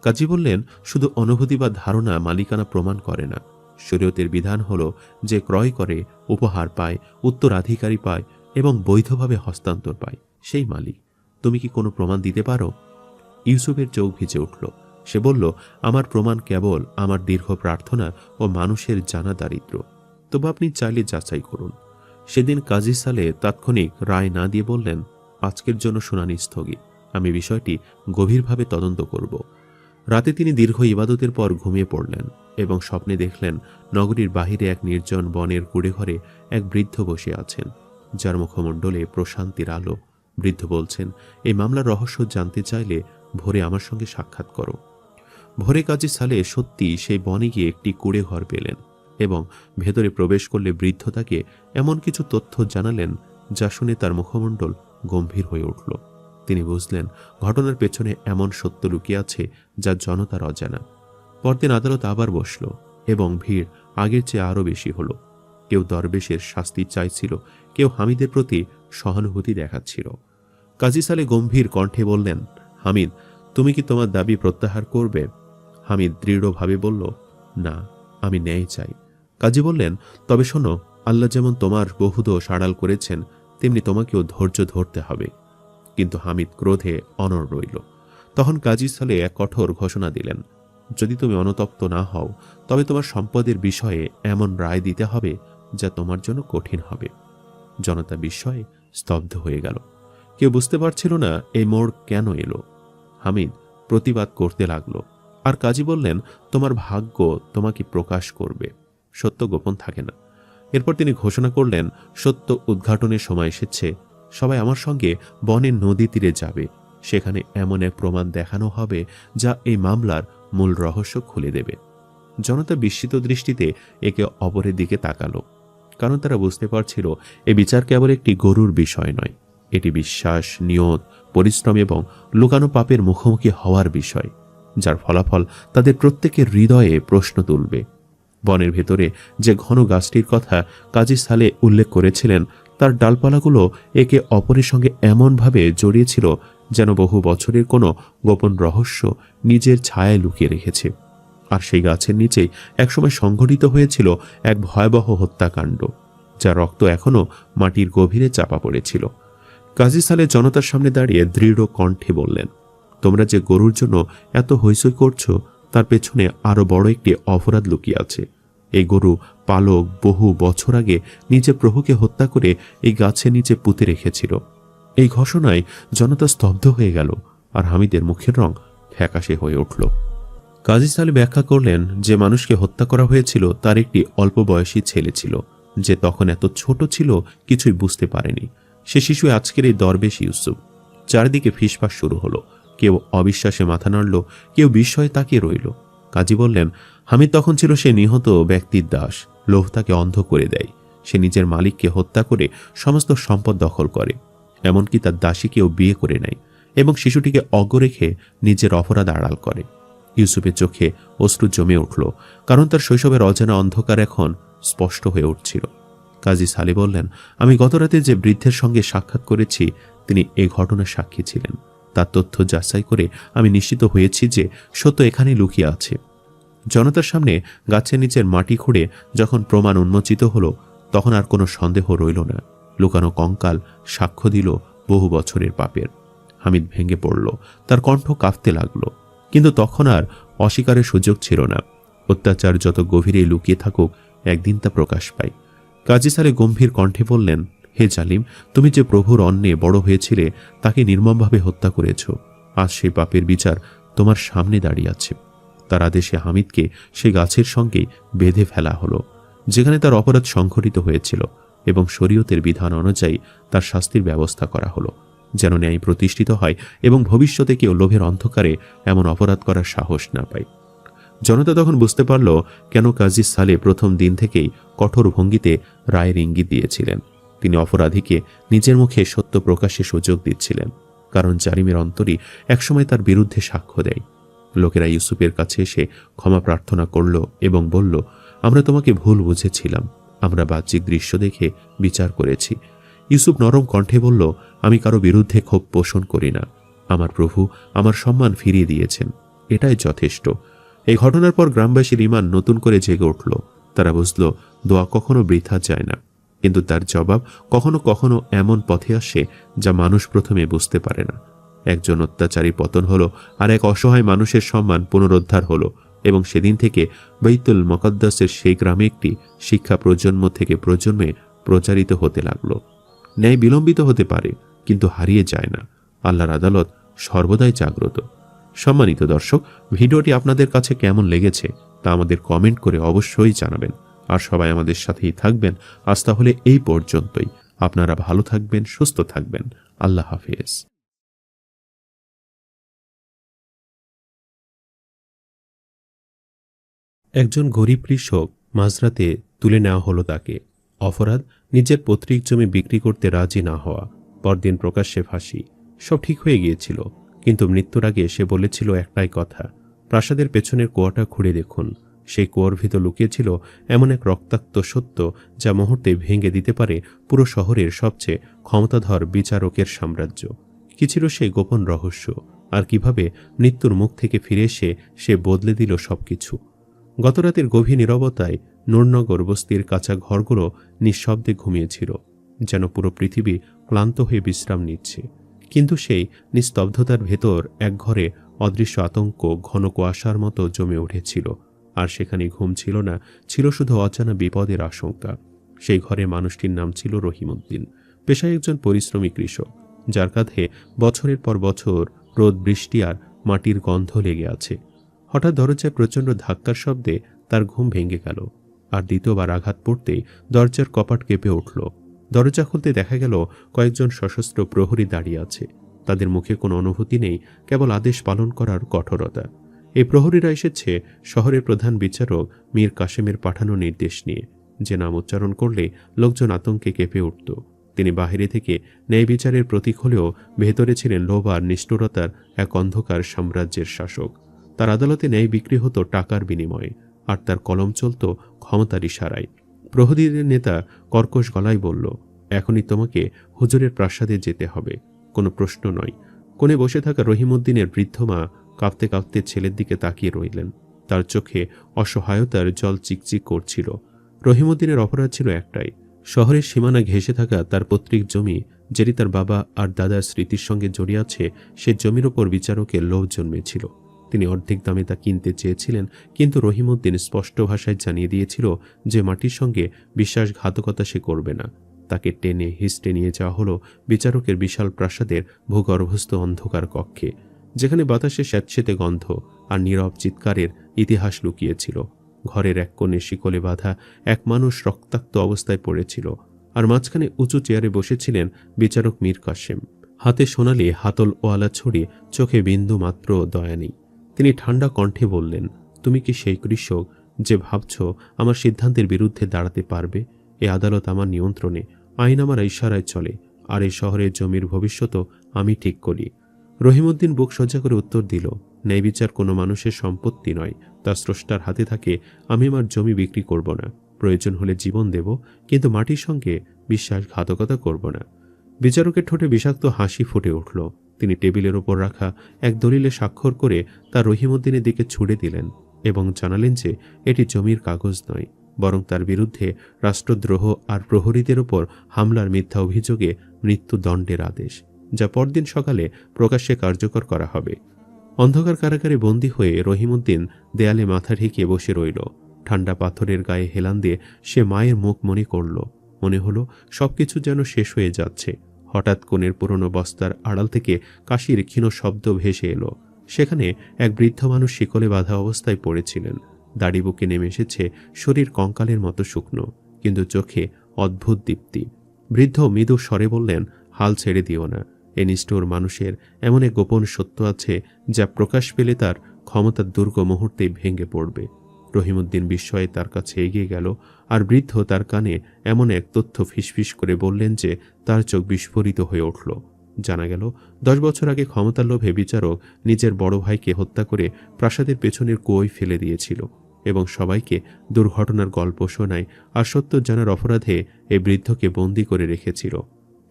কাজী বললেন, শুধু অনুভূতি বা ধারণা মালিকানা প্রমাণ করে না। শরীয়তের বিধান হলো যে ক্রয় করে, উপহার পায়, উত্তরাধিকারী পায় এবং বৈধভাবে হস্তান্তর পায়, সেই মালিক। তুমি কি কোনো প্রমাণ দিতে পারো? ইউসুফের চোখ ভিজে উঠল। সে বলল, আমার প্রমাণ কেবল আমার দীর্ঘ প্রার্থনা ও মানুষের জানা দারিদ্র। তবে আপনি চাইলে যাচাই করুন। সেদিন কাজী সালে তাৎক্ষণিক রায় না দিয়ে বললেন, আজকের জন্য শুনানি স্থগিত। আমি বিষয়টি গভীরভাবে তদন্ত করব। রাতে তিনি দীর্ঘ ইবাদতের পর ঘুমিয়ে পড়লেন এবং স্বপ্নে দেখলেন নগরীর বাহিরে এক নির্জন বনের কুড়েঘরে এক বৃদ্ধ বসে আছেন, যার মুখমণ্ডলে প্রশান্তির আলো। বৃদ্ধ বলছেন, এই মামলার রহস্য জানতে চাইলে ভোরে আমার সঙ্গে সাক্ষাৎ করো। ভোরে কাজী সালে সত্যি সেই বনে গিয়ে একটি কুড়ে ঘর পেলেন এবং ভেতরে প্রবেশ করলে বৃদ্ধ তাকে এমন কিছু তথ্য জানালেন যা শুনে তার মুখমণ্ডল গম্ভীর হয়ে উঠল। তিনি বুঝলেন ঘটনার পেছনে এমন সত্য লুকিয়ে আছে যা জনতার অজানা। পরদিন আদালত আবার বসল এবং ভিড় আগের চেয়ে আরও বেশি হলো। কেউ দরবেশের শাস্তি চাইছিল, কেউ হামিদের প্রতি সহানুভূতি দেখাচ্ছিল। কাজী সালে গম্ভীর কণ্ঠে বললেন, হামিদ, তুমি কি তোমার দাবি প্রত্যাহার করবে? হামিদ দৃঢ়ভাবে বলল, না, আমি ন্যায় চাই। কাজী বললেন, তবে শোনো, আল্লাহ যেমন তোমার বহুদোষ আড়াল করেছেন, তেমনি তোমাকেও ধৈর্য ধরতে হবে। কিন্তু হামিদ ক্রোধে অনড় রইল। তখন কাজী সালে এক কঠোর ঘোষণা দিলেন, যদি তুমি অনুতপ্ত না হও তবে তোমার সম্পদের বিষয়ে এমন রায় দিতে হবে যা তোমার জন্য কঠিন হবে। জনতা বিস্ময়ে স্তব্ধ হয়ে গেল। কেউ বুঝতে পারছিল না এই মোড় কেন এলো। হামিদ প্রতিবাদ করতে লাগলো, আর কাজী বললেন, তোমার ভাগ্য তোমাকে প্রকাশ করবে, সত্য গোপন থাকে না। এরপর তিনি ঘোষণা করলেন, সত্য উদ্ঘাটনের সময় এসেছে। সবাই আমার সঙ্গে বনের নদী তীরে যাবে। সেখানে এমন এক প্রমাণ দেখানো হবে যা এই মামলার মূল রহস্য খুলে দেবে। জনতা বিস্মিত দৃষ্টিতে একে অপরের দিকে তাকালো, কারণ তারা বুঝতে পারছিল এ বিচার কেবল একটি গরুর বিষয় নয়, এটি বিশ্বাস, নিয়ত, পরিশ্রম এবং লুকানো পাপের মুখোমুখি হওয়ার বিষয়, যার ফলাফল তাদের প্রত্যেকের হৃদয়ে প্রশ্ন তুলবে। বনের ভেতরে যে ঘন গাছটির কথা কাজী সালে উল্লেখ করেছিলেন, তার ডালপালাগুলো একে অপরের সঙ্গে এমনভাবে জড়িয়েছিল যেন বহু বছরের কোনো গোপন রহস্য নিজের ছায়ায় লুকিয়ে রেখেছে। আর সেই গাছের নিচেই একসময় সংঘটিত হয়েছিল এক ভয়াবহ হত্যাকাণ্ড, যার রক্ত এখনও মাটির গভীরে চাপা পড়েছিল। কাজী সালে জনতার সামনে দাঁড়িয়ে দৃঢ় কণ্ঠে বললেন, তোমরা যে গরুর জন্য এত হইচই করছো, তার পেছনে আরো বড় একটি অপরাধ লুকিয়ে আছে। এই গরু পালক বহু বছর আগে নিজে প্রভুকে হত্যা করে এই গাছের নিচে পুঁতে রেখেছিল। এই ঘোষণায় জনতা স্তব্ধ হয়ে গেল, আর হামিদের মুখের রং ফ্যাকাশে হয়ে উঠল। কাজী সালে ব্যাখ্যা করলেন, যে মানুষকে হত্যা করা হয়েছিল তার একটি অল্প বয়সী ছেলে ছিল, যে তখন এত ছোট ছিল কিছুই বুঝতে পারেনি। সে শিশু আজকের এই দরবেশ ইউসুফ। চারিদিকে ফিসফাস শুরু হলো। কেউ অবিশ্বাসে মাথা নাড়ল, কেউ বিস্ময়ে তাকিয়ে রইল। কাজী বললেন, হামিদ তখন ছিল সে নিহত ব্যক্তির দাস। লোভ তাকে অন্ধ করে দেয়। সে নিজের মালিককে হত্যা করে সমস্ত সম্পদ দখল করে, এমনকি তার দাসীকেও বিয়ে করে নেয় এবং শিশুটিকে অজ্ঞ রেখে নিজের অপরাধ আড়াল করে। ইউসুফের চোখে অশ্রু জমে উঠল, কারণ তার শৈশবের অজানা অন্ধকার এখন স্পষ্ট হয়ে উঠছিল। কাজী সালে বললেন, আমি গতরাতে যে বৃদ্ধের সঙ্গে সাক্ষাৎ করেছি তিনি এ ঘটনার সাক্ষী ছিলেন। তার তথ্য যাচাই করে আমি নিশ্চিত হয়েছি যে সত্য এখানেই লুকিয়ে আছে। জনতার সামনে গাছের নিচের মাটি খুঁড়ে যখন প্রমাণ উন্মোচিত হলো তখন আর কোনো সন্দেহ রইল না। লুকানো কঙ্কাল সাক্ষ্য দিল বহু বছরের পাপের। হামিদ ভেঙে পড়ল, তার কণ্ঠ কাঁপতে লাগলো। কিন্তু তখন আর অস্বীকারের সুযোগ ছিল না। অত্যাচার যত গভীরে লুকিয়ে থাকুক একদিন তা প্রকাশ পায়। কাজী সালে গম্ভীর কণ্ঠে বললেন, হে জালিম, তুমি যে প্রভুর অন্নে বড় হয়েছিলে তাকে নির্মমভাবে হত্যা করেছ। আজ সেই পাপের বিচার তোমার সামনে দাঁড়িয়ে আছে। তার আদেশে হামিদকে সে গাছের সঙ্গেই বেঁধে ফেলা হলো যেখানে তার অপরাধ সংঘটিত হয়েছিল, এবং শরীয়তের বিধান অনুযায়ী তার শাস্তির ব্যবস্থা করা হলো, যেন ন্যায় প্রতিষ্ঠিত হয় এবং ভবিষ্যতে কেউ লোভের অন্ধকারে এমন অপরাধ করার সাহস না পায়। জনতা তখন বুঝতে পারল কেন কাজী সালে প্রথম দিন থেকেই কঠোর ভঙ্গিতে রায়ের ইঙ্গিত দিয়েছিলেন। তিনি অপরাধীকে নিজের মুখে সত্য প্রকাশের সুযোগ দিচ্ছিলেন, কারণ জালিমের অন্তরই একসময় তার বিরুদ্ধে সাক্ষ্য দেয়। লোকেরা ইউসুফের কাছে এসে ক্ষমা প্রার্থনা করল এবং বলল, আমরা তোমাকে ভুল বুঝেছিলাম, আমরা বাহ্যিক দৃশ্য দেখে বিচার করেছি। ইউসুফ নরম কণ্ঠে বলল, আমি কারো বিরুদ্ধে ক্ষোভ পোষণ করি না। আমার প্রভু আমার সম্মান ফিরিয়ে দিয়েছেন, এটাই যথেষ্ট। এই ঘটনার পর গ্রামবাসীর ঈমান নতুন করে জেগে উঠল। তারা বুঝল দোয়া কখনো বৃথা যায় না, কিন্তু তার জবাব কখনো কখনো এমন পথে আসে যা মানুষ প্রথমে বুঝতে পারে না। একজন অত্যাচারী পতন হলো, আর এক অসহায় মানুষের সম্মান পুনরুদ্ধার হলো, এবং সেদিন থেকে বাইতুল মুকাদ্দাসের সেই গ্রামে একটি শিক্ষা প্রজন্ম থেকে প্রজন্মে প্রচারিত হতে লাগলো। ন্যায় বিলম্বিত হতে পারে, কিন্তু হারিয়ে যায় না। আল্লাহর আদালত সর্বদাই জাগ্রত। সম্মানিত দর্শক, ভিডিওটি আপনাদের কাছে কেমন লেগেছে তা আমাদের কমেন্ট করে অবশ্যই জানাবেন। আর সবাই আমাদের সাথেই থাকবেন। আজ তাহলে এই পর্যন্তই। আপনারা ভালো থাকবেন, সুস্থ থাকবেন। আল্লাহ হাফেজ। একজন গরিব কৃষক মাঝরাতে তুলে নেওয়া হলো তাকে। অপরাধ, নিজের পৈতৃক জমি বিক্রি করতে রাজি না হওয়া। পরদিন প্রকাশ্যে ফাঁসি। সব ঠিক হয়ে গিয়েছিল, কিন্তু মৃত্যুর আগে সে বলেছিল একটাই কথা, প্রাসাদের পেছনের কুয়াটা খুঁড়ে দেখুন। সেই কুয়োর ভিতর লুকিয়েছিল এমন এক রক্তাক্ত সত্য যা মুহূর্তে ভেঙে দিতে পারে পুরো শহরের সবচেয়ে ক্ষমতাধর বিচারকের সাম্রাজ্য। কি ছিল সেই গোপন রহস্য, আর কিভাবে মৃত্যুর মুখ থেকে ফিরে এসে সে বদলে দিল সবকিছু। গতরাতের গভীর নীরবতায় নূরনগর বস্তির কাঁচা ঘরগুলো নিঃশব্দে ঘুমিয়েছিল, যেন পুরো পৃথিবী ক্লান্ত হয়ে বিশ্রাম নিচ্ছে। কিন্তু সেই নিস্তব্ধতার ভেতর এক ঘরে অদৃশ্য আতঙ্ক ঘন কুয়াশার মতো জমে উঠেছিল। আর সেখানে ঘুম ছিল না, ছিল শুধু অজানা বিপদের আশঙ্কা। সেই ঘরে মানুষটির নাম ছিল রহিমউদ্দিন, পেশায় একজন পরিশ্রমী কৃষক, যার কাঁধে বছরের পর বছর রোদ, বৃষ্টি আর মাটির গন্ধ লেগে আছে। হঠাৎ দরজায় প্রচণ্ড ধাক্কার শব্দে তার ঘুম ভেঙে গেল, আর দ্বিতীয়বার আঘাত পড়তেই দরজার কপাট কেঁপে উঠল। দরজা খুলতে দেখা গেল কয়েকজন সশস্ত্র প্রহরী দাঁড়িয়ে আছে। তাদের মুখে কোনো অনুভূতি নেই, কেবল আদেশ পালন করার কঠোরতা। এই প্রহরীরা এসেছে শহরের প্রধান বিচারক মীর কাসেমের পাঠানো নির্দেশ নিয়ে, যে নাম উচ্চারণ করলে লোকজন আতঙ্কে কেঁপে উঠত। তিনি বাহিরে থেকে ন্যায় বিচারের প্রতীক হলেও ভেতরে ছিলেন লোভ আর নিষ্ঠুরতার এক অন্ধকার সাম্রাজ্যের শাসক। তার আদালতে ন্যায় বিক্রি হতো টাকার বিনিময়ে, আর তার কলম চলত ক্ষমতার ইশারায়। প্রহরীদের নেতা কর্কশ গলায় বলল, এখনই তোমাকে হুজুরের প্রাসাদে যেতে হবে, কোনো প্রশ্ন নয়। কোণে বসে থাকা রহিমউদ্দিনের বৃদ্ধ মা কাঁপতে কাঁপতে ছেলের দিকে তাকিয়ে রইলেন। তার চোখে অসহায়তার জল চিকচিক করছিল। রহিমউদ্দিনের অপরাধ ছিল একটাই, শহরের সীমানা ঘেঁষে থাকা তার পৈতৃক জমি, যেটি তার বাবা আর দাদার স্মৃতির সঙ্গে জড়িয়ে আছে। সে জমির ওপর বিচারকের লোভ জন্মেছিল। তিনি অর্ধেক দামে তা কিনতে চেয়েছিলেন, কিন্তু রহিমউদ্দিন স্পষ্ট ভাষায় জানিয়ে দিয়েছিল যে মাটির সঙ্গে বিশ্বাসঘাতকতা সে করবে না। তাকে টেনে হিস্টে নিয়ে যাওয়া হলো বিচারকের বিশাল প্রাসাদের ভূগর্ভস্থ অন্ধকার কক্ষে, যেখানে বাতাসে স্যাঁতসেঁতে গন্ধ আর নীরব চিৎকারের ইতিহাস লুকিয়েছিল। ঘরের এক কোণে শিকলে বাঁধা এক মানুষ রক্তাক্ত অবস্থায় পড়েছিল, আর মাঝখানে উঁচু চেয়ারে বসেছিলেন বিচারক মীর কাসেম, হাতে সোনালি হাতল ওয়ালা ছড়ি, চোখে বিন্দু মাত্র দয়া নেই। তিনি ঠান্ডা কণ্ঠে বললেন, তুমি কি সেই কৃষক যে ভাবছ আমার সিদ্ধান্তের বিরুদ্ধে দাঁড়াতে পারবে? এ আদালত আমার নিয়ন্ত্রণে, আইন আমার ইশারায় চলে, আর এই শহরের জমির ভবিষ্যৎও আমি ঠিক করি। রহিমউদ্দিন বুক সজ্জা করে উত্তর দিল, ন্যায় বিচার কোনো মানুষের সম্পত্তি নয়, তা স্রষ্টার হাতে থাকে। আমি আমার জমি বিক্রি করব না, প্রয়োজন হলে জীবন দেব, কিন্তু মাটির সঙ্গে বিশ্বাসঘাতকতা করব না। বিচারকের ঠোঁটে বিষাক্ত হাসি ফুটে উঠল। তিনি টেবিলের ওপর রাখা এক দলিলে স্বাক্ষর করে তা রহিমউদ্দিনের দিকে ছুড়ে দিলেন এবং জানালেন যে এটি জমির কাগজ নয়, বরং তার বিরুদ্ধে রাষ্ট্রদ্রোহ আর প্রহরীদের ওপর হামলার মিথ্যা অভিযোগে মৃত্যুদণ্ডের আদেশ, যা পরদিন সকালে প্রকাশ্যে কার্যকর করা হবে। অন্ধকার কারাগারে বন্দী হয়ে রহিমউদ্দিন দেয়ালে মাথা ঠেকিয়ে বসে রইল। ঠান্ডা পাথরের গায়ে হেলান দিয়ে সে মায়ের মুখ মনে করল। মনে হলো সবকিছু যেন শেষ হয়ে যাচ্ছে। হঠাৎ কোণের পুরনো বস্তার আড়াল থেকে কাশির ক্ষীণ শব্দ ভেসে এলো। সেখানে এক বৃদ্ধ মানুষ শিকলে বাঁধা অবস্থায় পড়েছিলেন। দাড়ি বুকে নেমে এসেছে, শরীর কঙ্কালের মতো শুকনো, কিন্তু চোখে অদ্ভুত দীপ্তি। বৃদ্ধ মৃদু স্বরে বললেন, হাল ছেড়ে দিও না। এ নিষ্ঠুর মানুষের এমন এক গোপন সত্য আছে যা প্রকাশ পেলে তার ক্ষমতার দুর্গ মুহূর্তেই ভেঙে পড়বে। রহিমউদ্দিন বিস্ময়ে তার কাছে এগিয়ে গেল, আর বৃদ্ধ তার কানে এমন এক তথ্য ফিসফিস করে বললেন যে তার চোখ বিস্ফোরিত হয়ে উঠল। জানা গেল 10 বছর আগে ক্ষমতার লোভে বিচারক নিজের বড় ভাইকে হত্যা করে প্রাসাদের পেছনের কুয়োয় ফেলে দিয়েছিল এবং সবাইকে দুর্ঘটনার গল্প শোনায় আর সত্য জানার অপরাধে এই বৃদ্ধকে বন্দী করে রেখেছিল।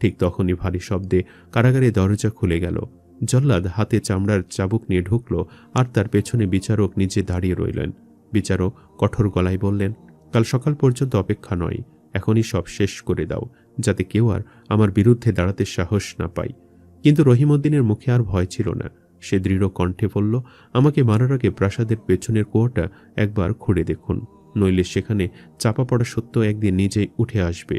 ঠিক তখনই ভারী শব্দে কারাগারে দরজা খুলে গেল। জল্লাদ হাতে চামড়ার চাবুক নিয়ে ঢুকল, আর তার পেছনে বিচারক নিজে দাঁড়িয়ে রইলেন। বিচারক কঠোর গলায় বললেন, কাল সকাল পর্যন্ত অপেক্ষা নয়, এখনই সব শেষ করে দাও, যাতে কেউ আর আমার বিরুদ্ধে দাঁড়াতে সাহস না পায়। কিন্তু রহিমউদ্দিনের মুখে আর ভয় ছিল না। সে দৃঢ় কণ্ঠে বলল, আমাকে মারার আগে প্রাসাদের পেছনের কুয়োটা একবার খুঁড়ে দেখুন, নইলে সেখানে চাপা পড়া সত্য একদিন নিজেই উঠে আসবে।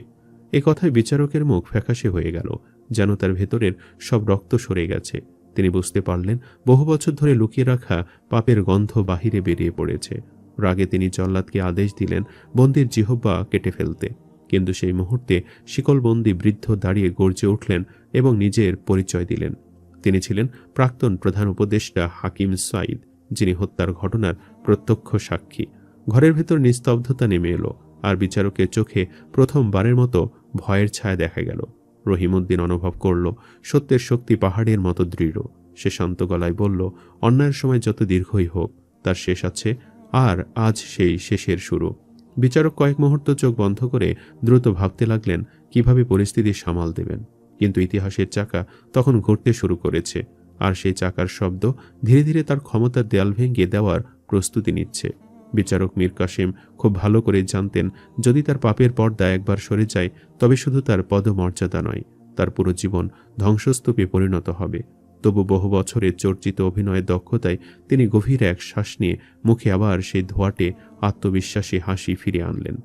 এ কথায় বিচারকের মুখ ফ্যাকাশে হয়ে গেল, যেন তার ভেতরের সব রক্ত সরে গেছে। তিনি বুঝতে পারলেন বহু বছর ধরে লুকিয়ে রাখা পাপের গন্ধ বাহিরে বেরিয়ে পড়েছে। রাগে তিনি জল্লাদকে আদেশ দিলেন বন্দির জিহ্বা কেটে ফেলতে। কিন্তু সেই মুহূর্তে শিকলবন্দি বৃদ্ধ দাঁড়িয়ে গর্জে উঠলেন এবং নিজের পরিচয় দিলেন। তিনি ছিলেন প্রাক্তন প্রধান উপদেষ্টা হাকিম সাঈদ, যিনি হত্যার ঘটনার প্রত্যক্ষ সাক্ষী। ঘরের ভেতর নিস্তব্ধতা নেমে এলো, আর বিচারকের চোখে প্রথমবারের মতো ভয়ের ছায়া দেখা গেল। রহিমউদ্দিন অনুভব করল সত্যের শক্তি পাহাড়ের মতো দৃঢ়। সে শান্ত গলায় বলল, অন্যায়ের সময় যত দীর্ঘই হোক, তার শেষ আছে, আর আজ সেই শেষের শুরু। বিচারক কয়েক মুহূর্ত চোখ বন্ধ করে দ্রুত ভাবতে লাগলেন কিভাবে পরিস্থিতি সামাল দেবেন। কিন্তু ইতিহাসের চাকা তখন ঘুরতে শুরু করেছে, আর সেই চাকার শব্দ ধীরে ধীরে তার ক্ষমতার দেয়াল ভেঙে দেওয়ার প্রস্তুতি নিচ্ছে। বিচারক মীর কাসেম খুব ভালো করে জানতেন, যদি তার পাপের পর্দা একবার সরে যায়, তবে শুধু তার পদমর্যাদা নয়, তার পুরো জীবন ধ্বংসস্তূপে পরিণত হবে। তবু বহু বছরের চর্চিত অভিনয়ের দক্ষতায় তিনি গভীর এক শ্বাস নিয়ে মুখে আবার সেই ধোয়াটে আত্মবিশ্বাসী হাসি ফিরে আনলেন।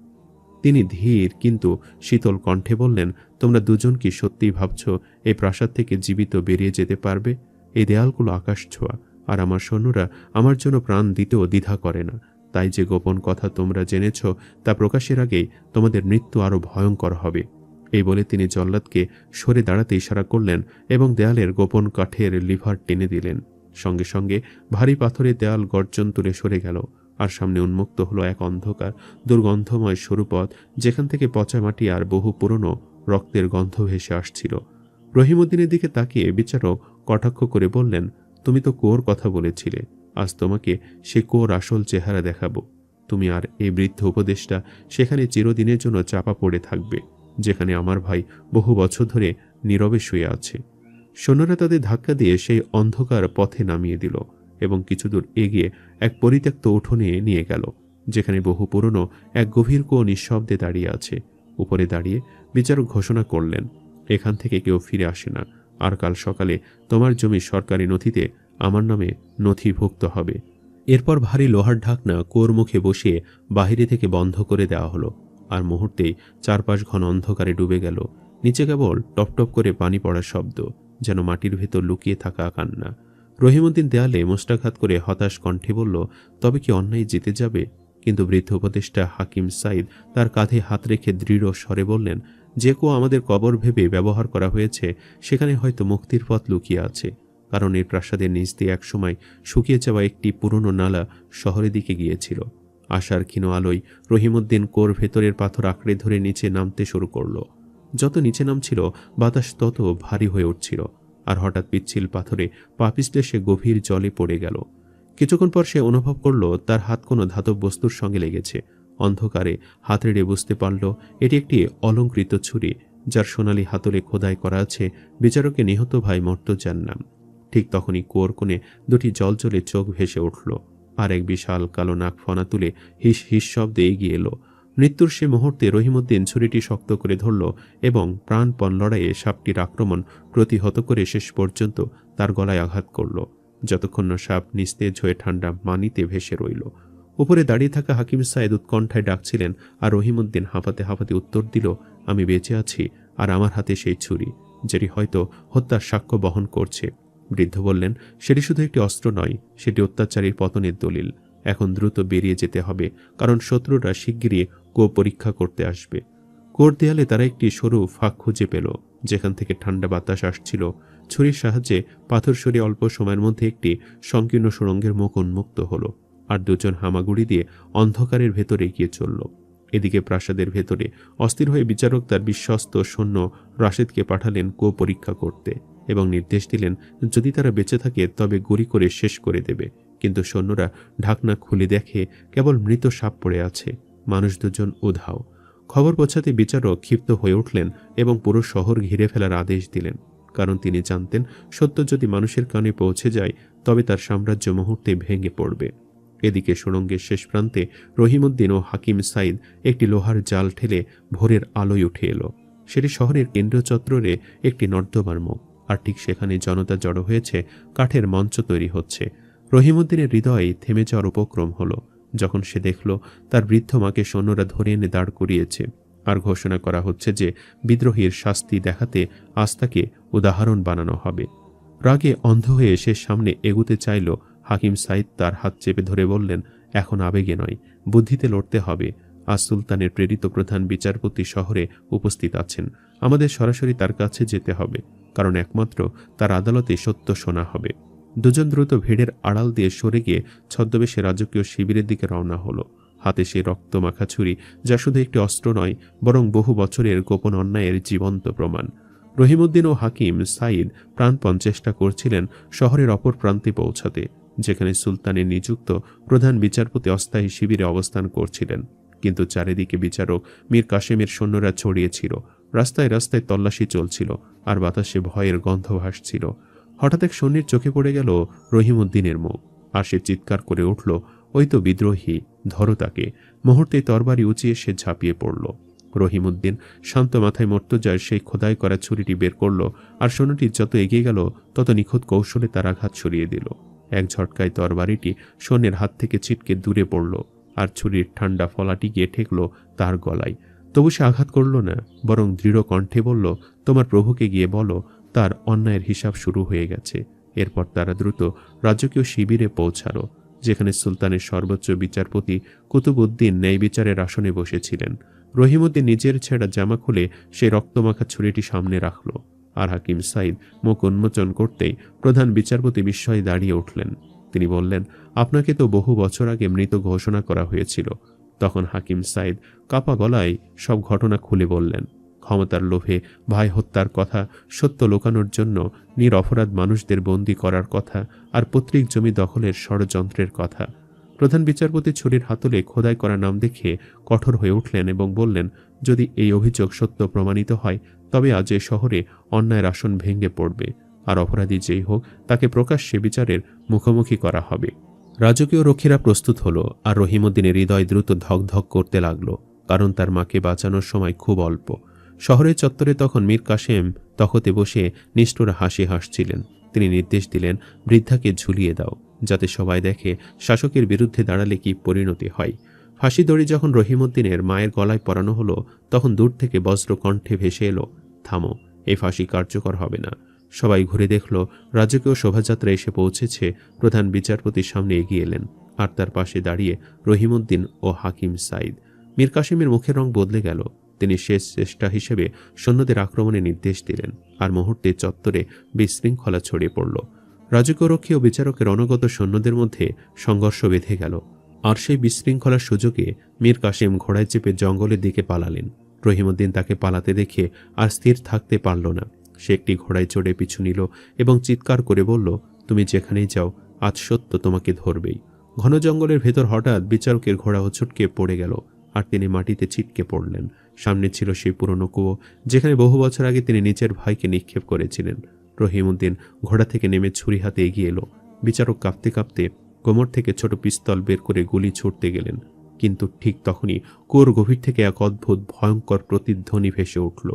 তিনি ধীর কিন্তু শীতল কণ্ঠে বললেন, তোমরা দুজন কি সত্যিই ভাবছ এই প্রাসাদ থেকে জীবিত বেরিয়ে যেতে পারবে? এই দেয়ালগুলো আকাশ ছোঁয়া, আর আমার সৈন্যরা আমার জন্য প্রাণ দিতেও দ্বিধা করে না। তাই যে গোপন কথা তোমরা জেনেছ তা প্রকাশের আগেই তোমাদের মৃত্যু আরো ভয়ঙ্কর হবে। এই বলে তিনি জল্লাদকে সরে দাঁড়াতে ইশারা করলেন এবং দেয়ালের গোপন কাঠের লিভার টেনে দিলেন। সঙ্গে সঙ্গে ভারী পাথরের দেয়াল গর্জন তুলে সরে গেল, আর সামনে উন্মুক্ত হলো এক অন্ধকার দুর্গন্ধময় সরু পথ, যেখান থেকে পচা মাটি আর বহু পুরনো রক্তের গন্ধ ভেসে আসছিল। রহিমউদ্দিনের দিকে তাকিয়ে বিচারক কটাক্ষ করে বললেন, তুমি তো কুয়োর কথা বলেছিলে, আজ তোমাকে সে কুয়োর আসল চেহারা দেখাবো। তুমি আর এই বৃদ্ধ উপদেষ্টা সেখানে চিরদিনের জন্য চাপা পড়ে থাকবে, যেখানে আমার ভাই বহু বছর ধরে নীরবে শুয়ে আছে। সৈন্যরা তাদের ধাক্কা দিয়ে সেই অন্ধকার পথে নামিয়ে দিল এবং কিছুদূর এগিয়ে এক পরিত্যক্ত উঠোনে নিয়ে গেল, যেখানে বহু পুরনো এক গভীর কুয়ো নিঃশব্দে দাঁড়িয়ে আছে। উপরে দাঁড়িয়ে বিচারক ঘোষণা করলেন, এখান থেকে কেউ ফিরে আসে না, আর কাল সকালে তোমার জমি সরকারি নথিতে আমার নামে নথিভুক্ত হবে। এরপর ভারী লোহার ঢাকনা কুয়োর মুখে বসিয়ে বাহিরে থেকে বন্ধ করে দেওয়া হলো, আর মুহূর্তেই চারপাশ ঘন অন্ধকারে ডুবে গেল। নিচে কেবল টপটপ করে পানি পড়ার শব্দ, যেন মাটির ভেতর লুকিয়ে থাকা কান্না। রহিমউদ্দিন দেয়ালে মুষ্টাঘাত করে হতাশ কণ্ঠে বলল, তবে কি অন্যায় জিতে যাবে? কিন্তু বৃদ্ধ উপদেষ্টা হাকিম সাঈদ তার কাঁধে হাত রেখে দৃঢ় স্বরে বললেন, যে কুয়ো আমাদের কবর ভেবে ব্যবহার করা হয়েছে, সেখানে হয়তো মুক্তির পথ লুকিয়ে আছে। কারণ এই প্রাসাদের নিচ দিয়ে একসময় শুকিয়ে যাওয়া একটি পুরনো নালা শহরের দিকে গিয়েছিল। আশার ক্ষীণ আলোয় রহিমউদ্দিন কুয়োর ভেতরের পাথর আঁকড়ে ধরে নিচে নামতে শুরু করল। যত নিচে নামছিল বাতাস তত ভারী হয়ে উঠছিল, আর হঠাৎ পিচ্ছিল পাথরে পা পিছলে সে গভীর জলে পড়ে গেল। কিছুক্ষণ পর সে অনুভব করল তার হাত কোনো ধাতব বস্তুর সঙ্গে লেগেছে, অন্ধকারে হাতড়ে বুঝতে পারল এটি একটি অলংকৃত ছুরি, যার সোনালি হাতলে খোদাই করা আছে বিচারকের নিহত ভাই মর্তজার নাম। ঠিক তখনই কুয়োর কোণে দুটি জলজলে চোখ ভেসে উঠল, আর এক বিশাল কালো নাক ফনা তুলে হিস হিস শব্দে এগিয়ে এলো। মৃত্যুর সে মুহূর্তে রহিমউদ্দিন ছুরিটি শক্ত করে ধরল এবং প্রাণপণ লড়াইয়ে সাপটির আক্রমণ প্রতিহত করে শেষ পর্যন্ত তার গলায় আঘাত করল, যতক্ষণ না সাপ নিস্তেজ হয়ে ঠান্ডা মানিতে ভেসে রইল। উপরে দাঁড়িয়ে থাকা হাকিম সাইদ উৎকণ্ঠায় ডাকছিলেন, আর রহিমউদ্দিন হাঁপাতে হাঁপাতে উত্তর দিল, আমি বেঁচে আছি, আর আমার হাতে সেই ছুরি, যেটি হয়তো হত্যার সাক্ষ্য বহন করছে। বৃদ্ধ বললেন, সেটি শুধু একটি অস্ত্র নয়, সেটি অত্যাচারীর পতনের দলিল। এখন দ্রুত বেরিয়ে যেতে হবে, কারণ শত্রুরা শিগগিরই কুয়ো পরীক্ষা করতে আসবে। কুয়োর দেয়ালে তারা একটি সরু ফাঁক খুঁজে পেল, যেখান থেকে ঠান্ডা বাতাস আসছিল। ছুরির সাহায্যে পাথর সরিয়ে অল্প সময়ের মধ্যে একটি সংকীর্ণ সুড়ঙ্গের মুখ উন্মুক্ত হলো, আর দুজন হামাগুড়ি দিয়ে অন্ধকারের ভেতরে এগিয়ে চলল। এদিকে প্রাসাদের ভেতরে অস্থির হয়ে বিচারক তার বিশ্বস্ত সৈন্য রাশেদকে পাঠালেন কুয়ো পরীক্ষা করতে এবং নির্দেশ দিলেন, যদি তারা বেঁচে থাকে তবে গুলি করে শেষ করে দেবে। কিন্তু সৈন্যরা ঢাকনা খুলে দেখে কেবল মৃত সাপ পড়ে আছে, মানুষ দুজন উধাও। খবর পৌঁছাতে বিচারক ক্ষিপ্ত হয়ে উঠলেন এবং পুরো শহর ঘিরে ফেলার আদেশ দিলেন, কারণ তিনি জানতেন সত্য যদি মানুষের কানে পৌঁছে যায় তবে তার সাম্রাজ্য মুহূর্তে ভেঙে পড়বে। এদিকে সুড়ঙ্গের শেষ প্রান্তে রহিমউদ্দিন ও হাকিম সাইদ একটি লোহার জাল ঠেলে ভোরের আলোয় উঠে এলো। সেটি শহরের কেন্দ্র চত্বরে একটি নর্দমার মুখ, আর ঠিক সেখানে জনতা জড়ো হয়েছে, কাঠের মঞ্চ তৈরি হচ্ছে। রহিমউদ্দিনের হৃদয়ে থেমে যাওয়ার উপক্রম হলো যখন সে দেখল তার বৃদ্ধ মাকে সৈন্যরা ধরে এনে দাঁড় করিয়েছে, আর ঘোষণা করা হচ্ছে যে বিদ্রোহীর শাস্তি দেখাতে আজ তাকে উদাহরণ বানানো হবে। রাগে অন্ধ হয়ে সে সামনে এগুতে চাইল। হাকিম সাইদ তার হাত চেপে ধরে বললেন, এখন আবেগে নয়, বুদ্ধিতে লড়তে হবে। আজ সুলতানের প্রেরিত প্রধান বিচারপতি শহরে উপস্থিত আছেন, আমাদের সরাসরি তার কাছে যেতে হবে, কারণ একমাত্র তার আদালতে সত্য শোনা হবে। দুজন দ্রুত ভিড়ের আড়াল দিয়ে সরে গিয়ে ছদ্মবেশে রাজকীয় শিবিরের দিকে রওনা হলো, হাতে সে রক্তমাখা ছুরি, যা শুধু একটি অস্ত্র নয় বরং বহু বছরের গোপন অন্যায়ের জীবন্ত প্রমাণ। রহিমউদ্দিন ও হাকিম সাইদ প্রাণপণ চেষ্টা করছিলেন শহরের অপর প্রান্তে পৌঁছাতে, যেখানে সুলতানের নিযুক্ত প্রধান বিচারপতি অস্থায়ী শিবিরে অবস্থান করছিলেন। কিন্তু চারিদিকে বিচারক মীর কাসেমের সৈন্যরা ছড়িয়েছিল, রাস্তায় রাস্তায় তল্লাশি চলছিল, আর বাতাসে ভয়ের গন্ধ ভাসছিল। হঠাৎ এক সৈন্যের চোখে পড়ে গেল রহিমউদ্দিনের মুখ, আর সে চিৎকার করে উঠল, ওই তো বিদ্রোহী, ধরো তাকে। মুহূর্তে তরবারি উঁচিয়ে সে ঝাঁপিয়ে পড়ল। রহিমউদ্দিন শান্ত মাথায় মর্তজার সেই খোদাই করা ছুরিটি বের করল, আর সৈন্যটি যত এগিয়ে গেল তত নিখুঁত কৌশলে তার আঘাত সরিয়ে দিল। এক ঝটকায় তরবারিটি সৈন্যের হাত থেকে ছিটকে দূরে পড়ল, আর ছুরির ঠান্ডা ফলাটি গিয়ে ঠেকল তার গলায়। তবু সে আঘাত করল না, বরং দৃঢ় কণ্ঠে বলল, তোমার প্রভুকে গিয়ে বলো তার অন্যায়ের হিসাব শুরু হয়ে গেছে। এরপর তারা দ্রুত রাজকীয় শিবিরে পৌঁছালো, যেখানে সুলতানের সর্বোচ্চ বিচারপতি কুতুবউদ্দিন ন্যায় বিচারের আসনে বসেছিলেন। রহিমউদ্দিন নিজের ছেঁড়া জামা খুলে সেই রক্তমাখা ছুরিটি সামনে রাখল, আর হাকিম সাইদ মুখ উন্মোচন করতেই প্রধান বিচারপতি বিস্ময়ে দাঁড়িয়ে উঠলেন। তিনি বললেন, আপনাকে তো বহু বছর আগে মৃত ঘোষণা করা হয়েছিল। তখন হাকিম সাইদ কাপা গলায় সব ঘটনা খুলে বললেন, ক্ষমতার লোভে ভাই হত্যার কথা, সত্য লুকানোর জন্য নিরপরাধ মানুষদের বন্দী করার কথা, আর পৈতৃক জমি দখলের ষড়যন্ত্রের কথা। প্রধান বিচারপতি ছুরির হাতলে খোদাই করা নাম দেখে কঠোর হয়ে উঠলেন এবং বললেন, যদি এই অভিযোগ সত্য প্রমাণিত হয় তবে আজ এ শহরে অন্যায়ের আসন ভেঙে পড়বে, আর অপরাধী যেই হোক তাকে প্রকাশ্যে বিচারের মুখোমুখি করা হবে। রাজকীয় রক্ষীরা প্রস্তুত হলো, আর রহিমউদ্দিনের হৃদয় দ্রুত ধকধক করতে লাগলো, কারণ তার মাকে বাঁচানোর সময় খুব অল্প। শহরের চত্বরে তখন মীর কাসেম তখতে বসে নিষ্ঠুর হাসি হাসছিলেন। তিনি নির্দেশ দিলেন, বৃদ্ধাকে ঝুলিয়ে দাও, যাতে সবাই দেখে শাসকের বিরুদ্ধে দাঁড়ালে কি পরিণতি হয়। ফাঁসি দড়ি যখন রহিমউদ্দিনের মায়ের গলায় পরানো হলো, তখন দূর থেকে বজ্র কণ্ঠে ভেসে এলো, থামো, এই ফাঁসি কার্যকর হবে না। সবাই ঘুরে দেখল রাজকীয় শোভাযাত্রা এসে পৌঁছেছে। প্রধান বিচারপতির সামনে এগিয়ে এলেন, আর তার পাশে দাঁড়িয়ে রহিমউদ্দিন ও হাকিম সাইদ। মীর কাসেমের মুখের রং বদলে গেল। তিনি শেষ চেষ্টা হিসেবে সৈন্যদের আক্রমণের নির্দেশ দিলেন, আর মুহূর্তে চত্বরে বিশৃঙ্খলা ছড়িয়ে পড়ল। রাজকীয় রক্ষী ও বিচারকের অনগত সৈন্যদের মধ্যে সংঘর্ষ বেঁধে গেল, আর সেই বিশৃঙ্খলার সুযোগে মীর কাসেম ঘোড়ায় চেপে জঙ্গলের দিকে পালালেন। রহিমউদ্দিন তাকে পালাতে দেখে আর স্থির থাকতে পারল না। সে একটি ঘোড়ায় চড়ে পিছু নিল এবং চিৎকার করে বলল, তুমি যেখানেই যাও, আজ সত্য তোমাকে ধরবেই। ঘন জঙ্গলের ভেতর হঠাৎ বিচারকের ঘোড়া হোঁচটকে পড়ে গেল, আর তিনি মাটিতে ছিটকে পড়লেন। সামনে ছিল সেই পুরনো কুয়ো, যেখানে বহু বছর আগে তিনি নিজের ভাইকে নিক্ষেপ করেছিলেন। রহিমউদ্দিন ঘোড়া থেকে নেমে ছুরি হাতে এগিয়ে এলো। বিচারক কাঁপতে কাঁপতে কোমর থেকে ছোট পিস্তল বের করে গুলি ছুটতে গেলেন, কিন্তু ঠিক তখনই কুয়োর গভীর থেকে এক অদ্ভুত ভয়ঙ্কর প্রতিধ্বনি ভেসে উঠল,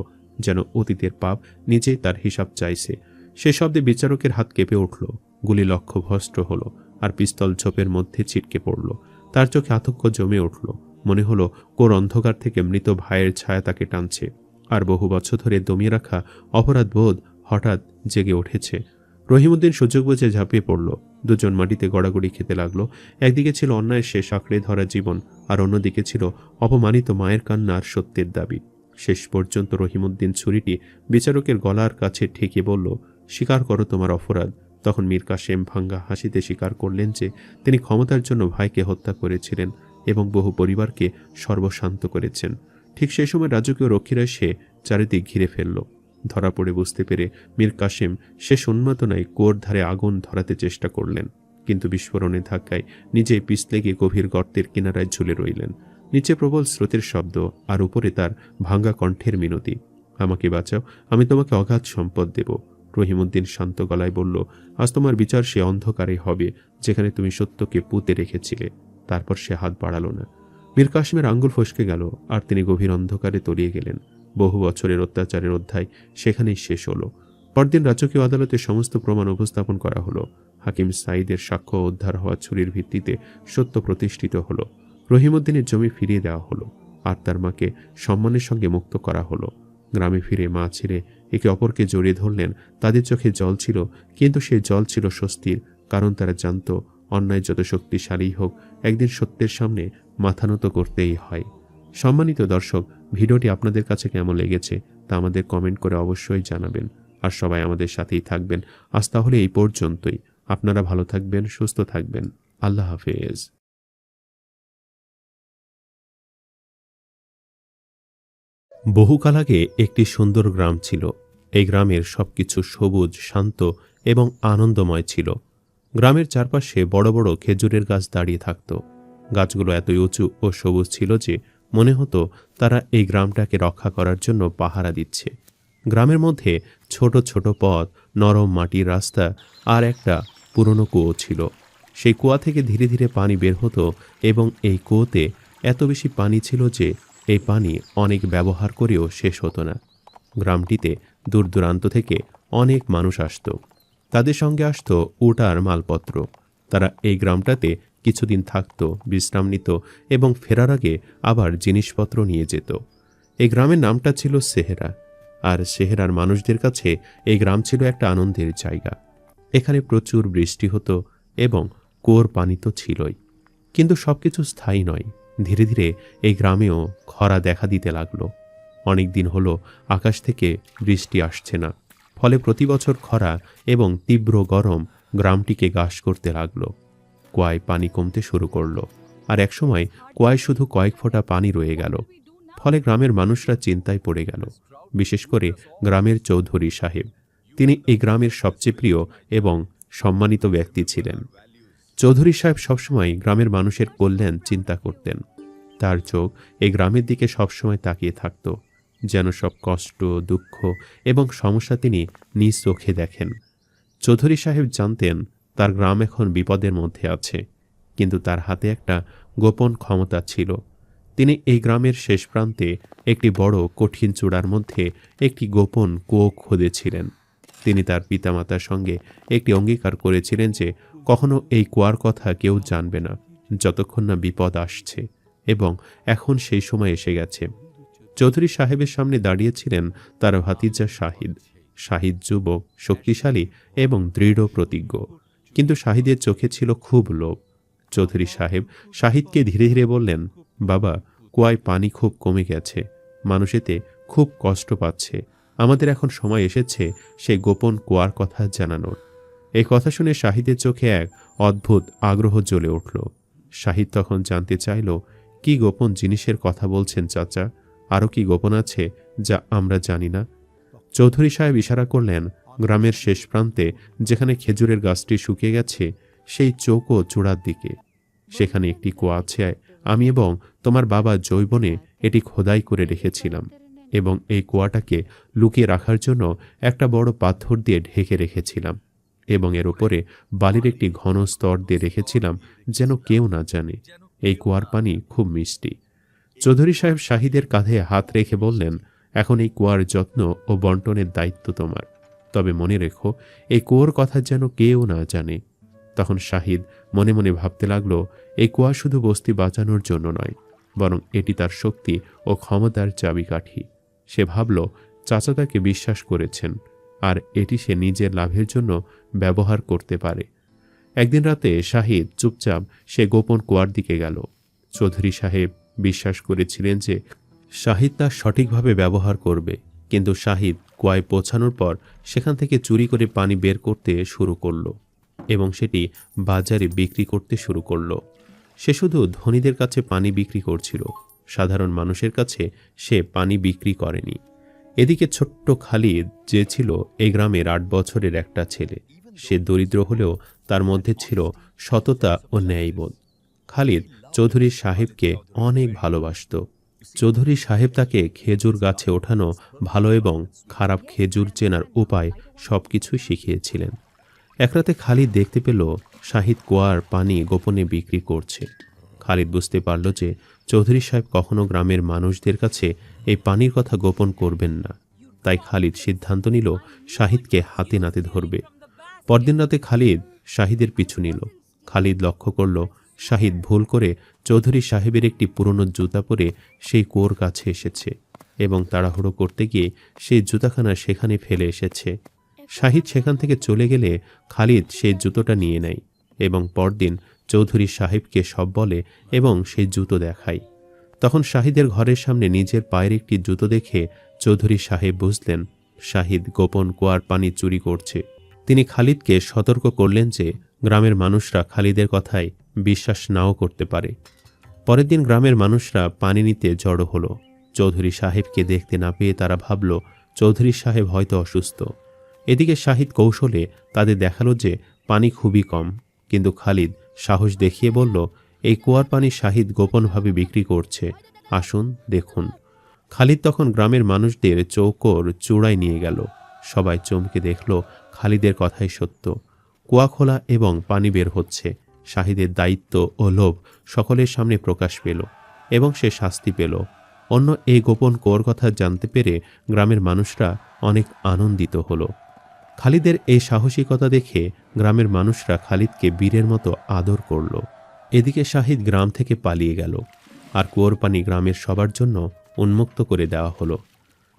যেন অতীতের পাপ নিজেই তার হিসাব চাইছে। সে শব্দে বিচারকের হাত কেঁপে উঠল। গুলি লক্ষ্যভ্রষ্ট হলো, আর পিস্তল ঝোপের মধ্যে ছিটকে পড়ল। তার চোখে আতঙ্ক জমে উঠল। মনে হলো কোর অন্ধকার থেকে মৃত ভাইয়ের ছায়া তাকে টানছে, আর বহু বছর ধরে দমিয়ে রাখা অপরাধ বোধ হঠাৎ জেগে উঠেছে। রহিমউদ্দিন সুযোগ বুঝে ঝাঁপিয়ে পড়ল। দুজন মাটিতে গড়াগড়ি খেতে লাগলো। একদিকে ছিল অন্যায়ের শেষ আঁকড়ে ধরা জীবন, আর অন্যদিকে ছিল অপমানিত মায়ের কান্না আর সত্যের দাবি। শেষ পর্যন্ত রহিমউদ্দিন ছুরিটি বিচারকের গলার কাছে ঠেকিয়ে বলল, স্বীকার করো তোমার অপরাধ। তখন মীর কাসেম ভাঙ্গা হাসিতে স্বীকার করলেন যে তিনি ক্ষমতার জন্য ভাইকে হত্যা করেছিলেন এবং বহু পরিবারকে সর্বশান্ত করেছেন। ঠিক সেই সময় রাজকীয় রক্ষীরা এসে চারিদিক ঘিরে ফেলল। ধরা পড়ে বুঝতে পেরে মীর কাসেম শেষ উন্মাদনায় কুয়োর ধারে আগুন ধরাতে চেষ্টা করলেন, কিন্তু বিস্ফোরণের ধাক্কায় নিজেই পিছলে গিয়ে গভীর গর্তের কিনারায় ঝুলে রইলেন। নিচে প্রবল স্রোতের শব্দ, আর উপরে তার ভাঙ্গা কণ্ঠের মিনতি, আমাকে বাঁচাও, আমি তোমাকে অগাধ সম্পদ দেব। রহিমউদ্দিন শান্ত গলায় বলল, আজ তোমার বিচার সে অন্ধকারে হবে যেখানে তুমি সত্যকে পুঁতে রেখেছিলে। তারপর সে হাত বাড়াল না। মীর কাসেমের আঙ্গুল ফসকে গেল, আর তিনি গভীর অন্ধকারে তলিয়ে গেলেন। বহু বছরের অত্যাচারের অধ্যায় সেখানেই শেষ হলো। পরদিন রাজকীয় আদালতে সমস্ত প্রমাণ উপস্থাপন করা হলো। হাকিম সাঈদের সাক্ষ্য উদ্ধার হওয়া ছুরির ভিত্তিতে সত্য প্রতিষ্ঠিত হলো। রহিমউদ্দিনের জমি ফিরিয়ে দেওয়া হলো, আর তার মাকে সম্মানের সঙ্গে মুক্ত করা হলো। গ্রামে ফিরে মা ছেলে একে অপরকে জড়িয়ে ধরলেন। তাদের চোখে জল ছিল, কিন্তু সেই জল ছিল স্বস্তির, কারণ তারা জানত অন্যায় যত শক্তিশালী হোক, একদিন সত্যের সামনে মাথা নত করতেই হয়। সম্মানিত দর্শক, ভিডিওটি আপনাদের কাছে কেমন লেগেছে তা আমাদের কমেন্ট করে অবশ্যই জানাবেন, আর সবাই আমাদের সাথেই থাকবেন। আজ তাহলে এই পর্যন্তই। আপনারা ভালো থাকবেন, সুস্থ থাকবেন। আল্লাহ হাফেজ। বহুকাল আগে একটি সুন্দর গ্রাম ছিল। এই গ্রামের সবকিছু সবুজ, শান্ত এবং আনন্দময় ছিল। গ্রামের চারপাশে বড় বড় খেজুরের গাছ দাঁড়িয়ে থাকত। গাছগুলো এতই উঁচু ও সবুজ ছিল যে মনে হতো তারা এই গ্রামটাকে রক্ষা করার জন্য পাহারা দিচ্ছে। গ্রামের মধ্যে ছোট ছোট পথ, নরম মাটির রাস্তা আর একটা পুরনো কুয়ো ছিল। সেই কুয়া থেকে ধীরে ধীরে পানি বের হতো, এবং এই কুয়োতে এত বেশি পানি ছিল যে এই পানি অনেক ব্যবহার করেও শেষ হতো না। গ্রামটিতে দূর দূরান্ত থেকে অনেক মানুষ আসত। তাদের সঙ্গে আসতো উট আর মালপত্র। তারা এই গ্রামটাতে কিছুদিন থাকত, বিশ্রাম নিত এবং ফেরার আগে আবার জিনিসপত্র নিয়ে যেত। এই গ্রামের নামটা ছিল সেহেরা, আর সেহেরার মানুষদের কাছে এই গ্রাম ছিল একটা আনন্দের জায়গা। এখানে প্রচুর বৃষ্টি হতো এবং কুয়োর পানি তো ছিলই, কিন্তু সবকিছু স্থায়ী নয়। ধীরে ধীরে এই গ্রামেও খরা দেখা দিতে লাগলো। অনেক দিন হলো আকাশ থেকে বৃষ্টি আসছে না, ফলে প্রতি বছর খরা এবং তীব্র গরম গ্রামটিকে গ্রাস করতে লাগলো। কুয়ায় পানি কমতে শুরু করলো, আর একসময় কুয়ায় শুধু কয়েক ফোঁটা পানি রয়ে গেল। ফলে গ্রামের মানুষরা চিন্তায় পড়ে গেল, বিশেষ করে গ্রামের চৌধুরী সাহেব। তিনি এই গ্রামের সবচেয়ে প্রিয় এবং সম্মানিত ব্যক্তি ছিলেন। চৌধুরী সাহেব সবসময় গ্রামের মানুষের কল্যাণ চিন্তা করতেন। তার চোখ এই গ্রামের দিকে সবসময় তাকিয়ে থাকত, যেন সব কষ্ট, দুঃখ এবং সমস্যা তিনি নিজ চোখে দেখেন। চৌধুরী সাহেব জানতেন তার গ্রাম এখন বিপদের মধ্যে আছে, কিন্তু তার হাতে একটা গোপন ক্ষমতা ছিল। তিনি এই গ্রামের শেষ প্রান্তে একটি বড় কঠিন চূড়ার মধ্যে একটি গোপন কুয়ো খুঁজেছিলেন। তিনি তার পিতামাতার সঙ্গে একটি অঙ্গীকার করেছিলেন যে কখনো এই কুয়ার কথা কেউ জানবে না যতক্ষণ না বিপদ আসছে, এবং এখন সেই সময় এসে গেছে। চৌধুরী সাহেবের সামনে দাঁড়িয়েছিলেন তার ভাতিজা শাহিদ। শাহিদ যুবক, শক্তিশালী এবং দৃঢ় প্রতিজ্ঞ, কিন্তু শাহিদের চোখে ছিল খুব লোভ। চৌধুরী সাহেব শাহিদকে ধীরে ধীরে বললেন, বাবা, কুয়ায় পানি খুব কমে গেছে, মানুষ এতে খুব কষ্ট পাচ্ছে। আমাদের এখন সময় এসেছে সেই গোপন কুয়ার কথা জানানোর। এই কথা শুনে শাহিদের চোখে এক অদ্ভুত আগ্রহ জ্বলে উঠল। শাহিদ তখন জানতে চাইল, কি গোপন জিনিসের কথা বলছেন চাচা? আরও কি গোপন আছে যা আমরা জানি না? চৌধুরী সাহেব ইশারা করলেন গ্রামের শেষ প্রান্তে, যেখানে খেজুরের গাছটি শুকিয়ে গেছে, সেই চৌকো চূড়ার দিকে। সেখানে একটি কুয়া আছে, আমি এবং তোমার বাবা যৌবনে এটি খোদাই করে রেখেছিলাম এবং এই কুয়াটাকে লুকিয়ে রাখার জন্য একটা বড় পাথর দিয়ে ঢেকে রেখেছিলাম এবং এর উপরে বালির একটি ঘন স্তর দিয়ে রেখেছিলাম যেন কেউ না জানে। এই কুয়ার পানি খুব মিষ্টি। চৌধুরী সাহেব শাহিদের কাঁধে হাত রেখে বললেন, এখন এই কুয়ার যত্ন ও বন্টনের দায়িত্ব তোমার। তবে মনে রেখো, এই কুয়োর কথা যেন কেউ না জানে। তখন শাহিদ মনে মনে ভাবতে লাগলো, এই কুয়া শুধু বস্তি বাঁচানোর জন্য নয়, বরং এটি তার শক্তি ও ক্ষমতার চাবিকাঠি। সে ভাবল, চাচা তাকে বিশ্বাস করেছেন, আর এটি সে নিজের লাভের জন্য ব্যবহার করতে পারে। একদিন রাতে শাহিদ চুপচাপ সে গোপন কুয়ার দিকে গেল। চৌধুরী সাহেব বিশ্বাস করেছিলেন যে শাহিদ তা সঠিকভাবে ব্যবহার করবে, কিন্তু শাহিদ কুয়ায় পৌঁছানোর পর সেখান থেকে চুরি করে পানি বের করতে শুরু করল এবং সেটি বাজারে বিক্রি করতে শুরু করল। সে শুধু ধনীদের কাছে পানি বিক্রি করছিল, সাধারণ মানুষের কাছে সে পানি বিক্রি করেনি। এদিকে ছোট্ট খালিদ, যে ছিল এই গ্রামের 8 বছরের একটা ছেলে, সে দরিদ্র হলেও তার মধ্যে ছিল সততা ও ন্যায়বোধ। খালিদ চৌধুরী সাহেবকে অনেক ভালোবাসত। চৌধুরী সাহেব তাকে খেজুর গাছে ওঠানো, ভালো এবং খারাপ খেজুর চেনার উপায় সবকিছু শিখিয়েছিলেন। একরাতে খালিদ দেখতে পেল শাহিদ কুয়ার পানি গোপনে বিক্রি করছে। খালিদ বুঝতে পারল যে চৌধুরী সাহেব কখনো গ্রামের মানুষদের কাছে এই পানির কথা গোপন করবেন না। তাই খালিদ সিদ্ধান্ত নিল শাহিদকে হাতে নাতে ধরবে। পরদিন রাতে খালিদ শাহিদের পিছু নিল। খালিদ লক্ষ্য করল শাহিদ ভুল করে চৌধুরী সাহেবের একটি পুরনো জুতা পরে সেই কুয়োর কাছে এসেছে এবং তাড়াহুড়ো করতে গিয়ে সেই জুতাখানা সেখানে ফেলে এসেছে। শাহিদ সেখান থেকে চলে গেলে খালিদ সেই জুতোটা নিয়ে নেয় এবং পরদিন চৌধুরী সাহেবকে সব বলে এবং সেই জুতো দেখায়। তখন শাহিদের ঘরের সামনে নিজের পায়ের একটি জুতো দেখে চৌধুরী সাহেব বুঝলেন শাহিদ গোপন কুয়ার পানি চুরি করছে। তিনি খালিদকে সতর্ক করলেন যে গ্রামের মানুষরা খালিদের কথায় বিশ্বাস নাও করতে পারে। পরের দিন গ্রামের মানুষরা পানি নিতে জড়ো হলো। চৌধুরী সাহেবকে দেখতে না পেয়ে তারা ভাবল চৌধুরী সাহেব হয়তো অসুস্থ। এদিকে শাহিদ কৌশলে তাদের দেখালো যে পানি খুবই কম, কিন্তু খালিদ সাহস দেখিয়ে বলল, এই কুয়ার পানি শাহিদ গোপনভাবে বিক্রি করছে, আসুন দেখুন। খালিদ তখন গ্রামের মানুষদের চৌকোর চূড়ায় নিয়ে গেল। সবাই চমকে দেখল খালিদের কথাই সত্য। কুয়া খোলা এবং পানি বের হচ্ছে। শাহিদের দায়িত্ব ও লোভ সকলের সামনে প্রকাশ পেল এবং সে শাস্তি পেল। অন্য এই গোপন কুয়োর কথা জানতে পেরে গ্রামের মানুষরা অনেক আনন্দিত হলো। খালিদের এই সাহসিকতা দেখে গ্রামের মানুষরা খালিদকে বীরের মতো আদর করল। এদিকে শাহিদ গ্রাম থেকে পালিয়ে গেল, আর কুয়োর পানি গ্রামের সবার জন্য উন্মুক্ত করে দেওয়া হলো।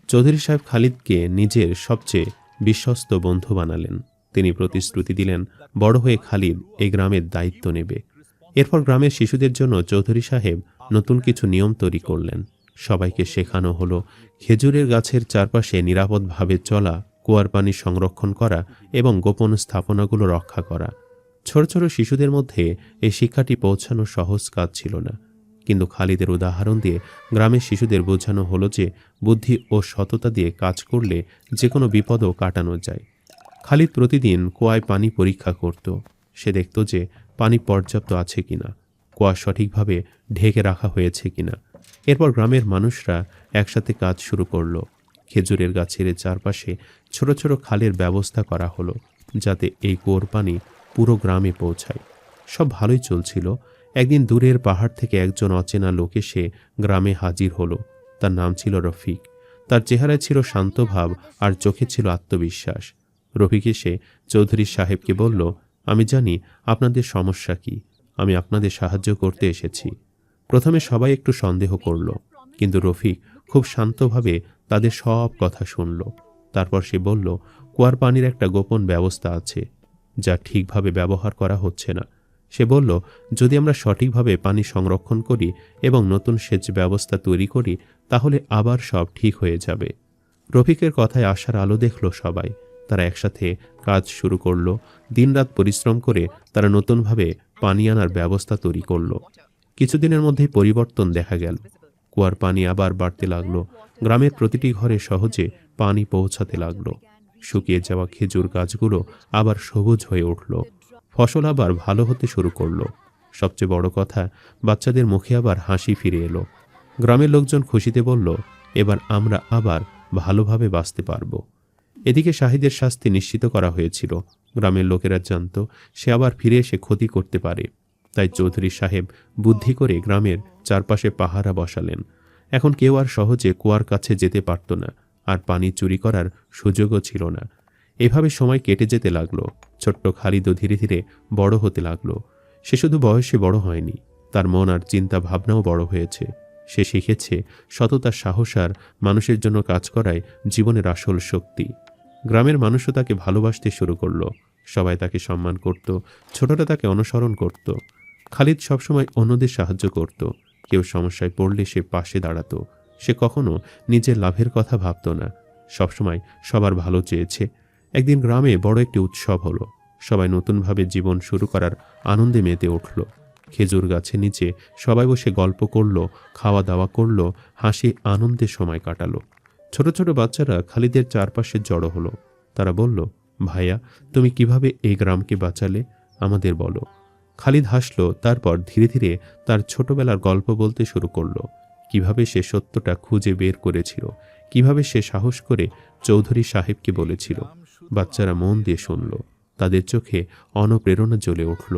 চৌধুরী সাহেব খালিদকে নিজের সবচেয়ে বিশ্বস্ত বন্ধু বানালেন। তিনি প্রতিশ্রুতি দিলেন বড় হয়ে খালিদ এই গ্রামের দায়িত্ব নেবে। এরপর গ্রামের শিশুদের জন্য চৌধুরী সাহেব নতুন কিছু নিয়ম তৈরি করলেন। সবাইকে শেখানো হলো খেজুরের গাছের চারপাশে নিরাপদভাবে চলা, কুয়ার পানি সংরক্ষণ করা এবং গোপন স্থাপনাগুলো রক্ষা করা। ছোট ছোট শিশুদের মধ্যে এই শিক্ষাটি পৌঁছানো সহজ কাজ ছিল না, কিন্তু খালিদের উদাহরণ দিয়ে গ্রামের শিশুদের বোঝানো হলো যে বুদ্ধি ও সততা দিয়ে কাজ করলে যে কোনো বিপদও কাটানো যায়। খালিদ প্রতিদিন কুয়ায় পানি পরীক্ষা করত। সে দেখত যে পানি পর্যাপ্ত আছে কিনা, কুয়া সঠিকভাবে ঢেকে রাখা হয়েছে কিনা। এরপর গ্রামের মানুষরা একসাথে কাজ শুরু করল। খেজুরের গাছের চারপাশে ছোট ছোট খালের ব্যবস্থা করা হলো, যাতে এই কুয়োর পানি পুরো গ্রামে পৌঁছায়। সব ভালোই চলছিল। একদিন দূরের পাহাড় থেকে একজন অচেনা লোক এসে গ্রামে হাজির হলো। তার নাম ছিল রফিক। তার চেহারায় ছিল শান্ত ভাব আর চোখে ছিল আত্মবিশ্বাস। রফিক এসে চৌধুরী সাহেবকে বলল, আমি জানি আপনাদের সমস্যা কি, আমি আপনাদের সাহায্য করতে এসেছি। প্রথমে সবাই একটু সন্দেহ করল, কিন্তু রফিক খুব শান্তভাবে তাদের সব কথা শুনল। তারপর সে বলল, কুয়ার পানির একটা গোপন ব্যবস্থা আছে যা ঠিকভাবে ব্যবহার করা হচ্ছে না। সে বলল, যদি আমরা সঠিকভাবে পানি সংরক্ষণ করি এবং নতুন সেচ ব্যবস্থা তৈরি করি, তাহলে আবার সব ঠিক হয়ে যাবে। রফিকের কথায় আশার আলো দেখল সবাই। তারা একসাথে কাজ শুরু করল। দিনরাত পরিশ্রম করে তারা নতুনভাবে পানি আনার ব্যবস্থা তৈরি করল। কিছুদিনের মধ্যেই পরিবর্তন দেখা গেল। কুয়ার পানি আবার বাড়তে লাগলো। গ্রামের প্রতিটি ঘরে সহজে পানি পৌঁছাতে লাগলো। শুকিয়ে যাওয়া খেজুর গাছগুলো আবার সবুজ হয়ে উঠল। ফসল আবার ভালো হতে শুরু করলো। সবচেয়ে বড় কথা, বাচ্চাদের মুখে আবার হাসি ফিরে এলো। গ্রামের লোকজন খুশিতে বলল, এবার আমরা আবার ভালোভাবে বাঁচতে পারব। এদিকে শাহিদের শাস্তি নিশ্চিত করা হয়েছিল। গ্রামের লোকেরা জানত সে আবার ফিরে এসে ক্ষতি করতে পারে। তাই চৌধুরী সাহেব বুদ্ধি করে গ্রামের চারপাশে পাহারা বসালেন। এখন কেউ আর সহজে কুয়ার কাছে যেতে পারত না, আর পানি চুরি করার সুযোগও ছিল না। এভাবে সময় কেটে যেতে লাগলো। ছোট্ট খালিদও ধীরে ধীরে বড় হতে লাগলো। সে শুধু বয়সে বড় হয়নি, তার মন আর চিন্তা ভাবনাও বড় হয়েছে। সে শিখেছে সততা, সাহস আর মানুষের জন্য কাজ করাই জীবনের আসল শক্তি। গ্রামের মানুষও তাকে ভালোবাসতে শুরু করলো। সবাই তাকে সম্মান করত, ছোটরা তাকে অনুসরণ করত। খালিদ সবসময় অন্যদের সাহায্য করত। কেউ সমস্যায় পড়লে সে পাশে দাঁড়াতো। সে কখনো নিজের লাভের কথা ভাবত না, সবসময় সবার ভালো চেয়েছে। একদিন গ্রামে বড় একটি উৎসব হলো। সবাই নতুনভাবে জীবন শুরু করার আনন্দে মেতে উঠল। খেজুর গাছের নিচে সবাই বসে গল্প করল, খাওয়া দাওয়া করল, হাসি আনন্দে সময় কাটালো। ছোট ছোট বাচ্চারা খালিদের চারপাশে জড়ো হলো। তারা বলল, ভাইয়া, তুমি কিভাবে এই গ্রামকে বাঁচালে, আমাদের বলো। খালিদ হাসল, তারপর ধীরে ধীরে তার ছোটবেলার গল্প বলতে শুরু করলো। কিভাবে সে সত্যটা খুঁজে বের করেছিল, কিভাবে সে সাহস করে চৌধুরী সাহেবকে বলেছিল। বাচ্চারা মন দিয়ে শুনল, তাদের চোখে অনুপ্রেরণা জ্বলে উঠল।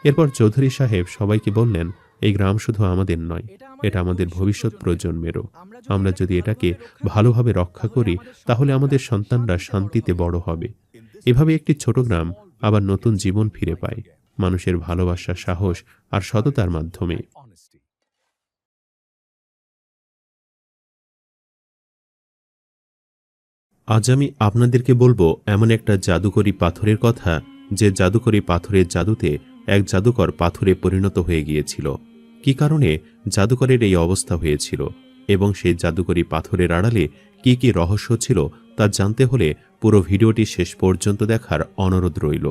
এরপর চৌধুরী সাহেব সবাইকে বললেন, এই গ্রাম শুধু আমাদের নয়, এটা আমাদের ভবিষ্যৎ প্রজন্মেরও। আমরা যদি এটাকে ভালোভাবে রক্ষা করি, তাহলে আমাদের সন্তানরা শান্তিতে বড় হবে। এভাবে একটি ছোট গ্রাম আবার নতুন জীবন ফিরে পায়, মানুষের ভালোবাসা, সাহস আর সততার মাধ্যমে। আজ আমি আপনাদেরকে বলবো এমন একটা জাদুকরী পাথরের কথা, যে জাদুকরী পাথরের জাদুতে এক জাদুকর পাথরে পরিণত হয়ে গিয়েছিল। কি কারণে জাদুকরের এই অবস্থা হয়েছিল এবং সেই জাদুকরী পাথরের আড়ালে কি কি রহস্য ছিল, তা জানতে হলে পুরো ভিডিওটি শেষ পর্যন্ত দেখার অনুরোধ রইল।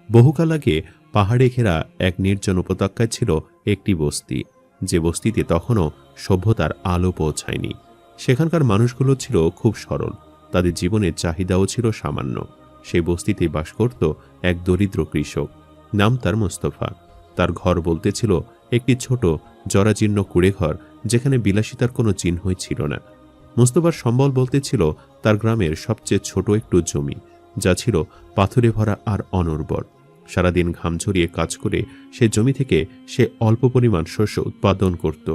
বহুকাল আগে পাহাড়ে ঘেরা এক নির্জন উপত্যকায় ছিল একটি বস্তি, যে বস্তিতে তখনও সভ্যতার আলো পৌঁছায়নি। সেখানকার মানুষগুলো ছিল খুব সরল, তাদের জীবনের চাহিদাও ছিল সামান্য। সেই বস্তিতে বাস করত এক দরিদ্র কৃষক, নাম তার মোস্তফা। তার ঘর বলতে ছিল একটি ছোট জরাজীর্ণ কুড়েঘর, যেখানে বিলাসিতার কোনো চিহ্নই ছিল না। মোস্তফার সম্বল বলতে ছিল তার গ্রামের সবচেয়ে ছোট একটু জমি, যা ছিল পাথরে ভরা আর অনুর্বর। সারাদিন ঘাম ঝরিয়ে কাজ করে সে জমি থেকে সে অল্প পরিমাণ শস্য উৎপাদন করত,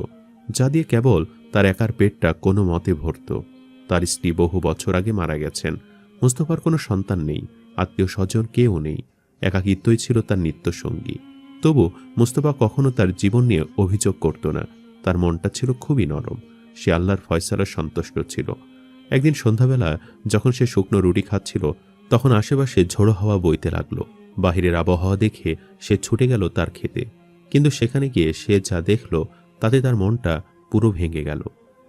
যা দিয়ে কেবল তার একার পেটটা কোনো মতে ভরত। তার স্ত্রী বহু বছর আগে মারা গেছেন। মোস্তফার কোনো সন্তান নেই, আত্মীয় স্বজন কেউ নেই। একাকিত্বই ছিল তার নিত্যসঙ্গী। তবু মোস্তফা কখনো তার জীবন নিয়ে অভিযোগ করত না। তার মনটা ছিল খুবই নরম। সে আল্লাহর ফয়সালা সন্তুষ্ট ছিল। একদিন সন্ধ্যাবেলা যখন সে শুকনো রুটি খাচ্ছিল, তখন আশেপাশে ঝোড়ো হাওয়া বইতে লাগলো। বাহিরের আবহাওয়া দেখে সে ছুটে গেল তার খেতে। কিন্তু সেখানে গিয়ে সে যা দেখল, তাতে তার মনটা পুরো ভেঙে গেল।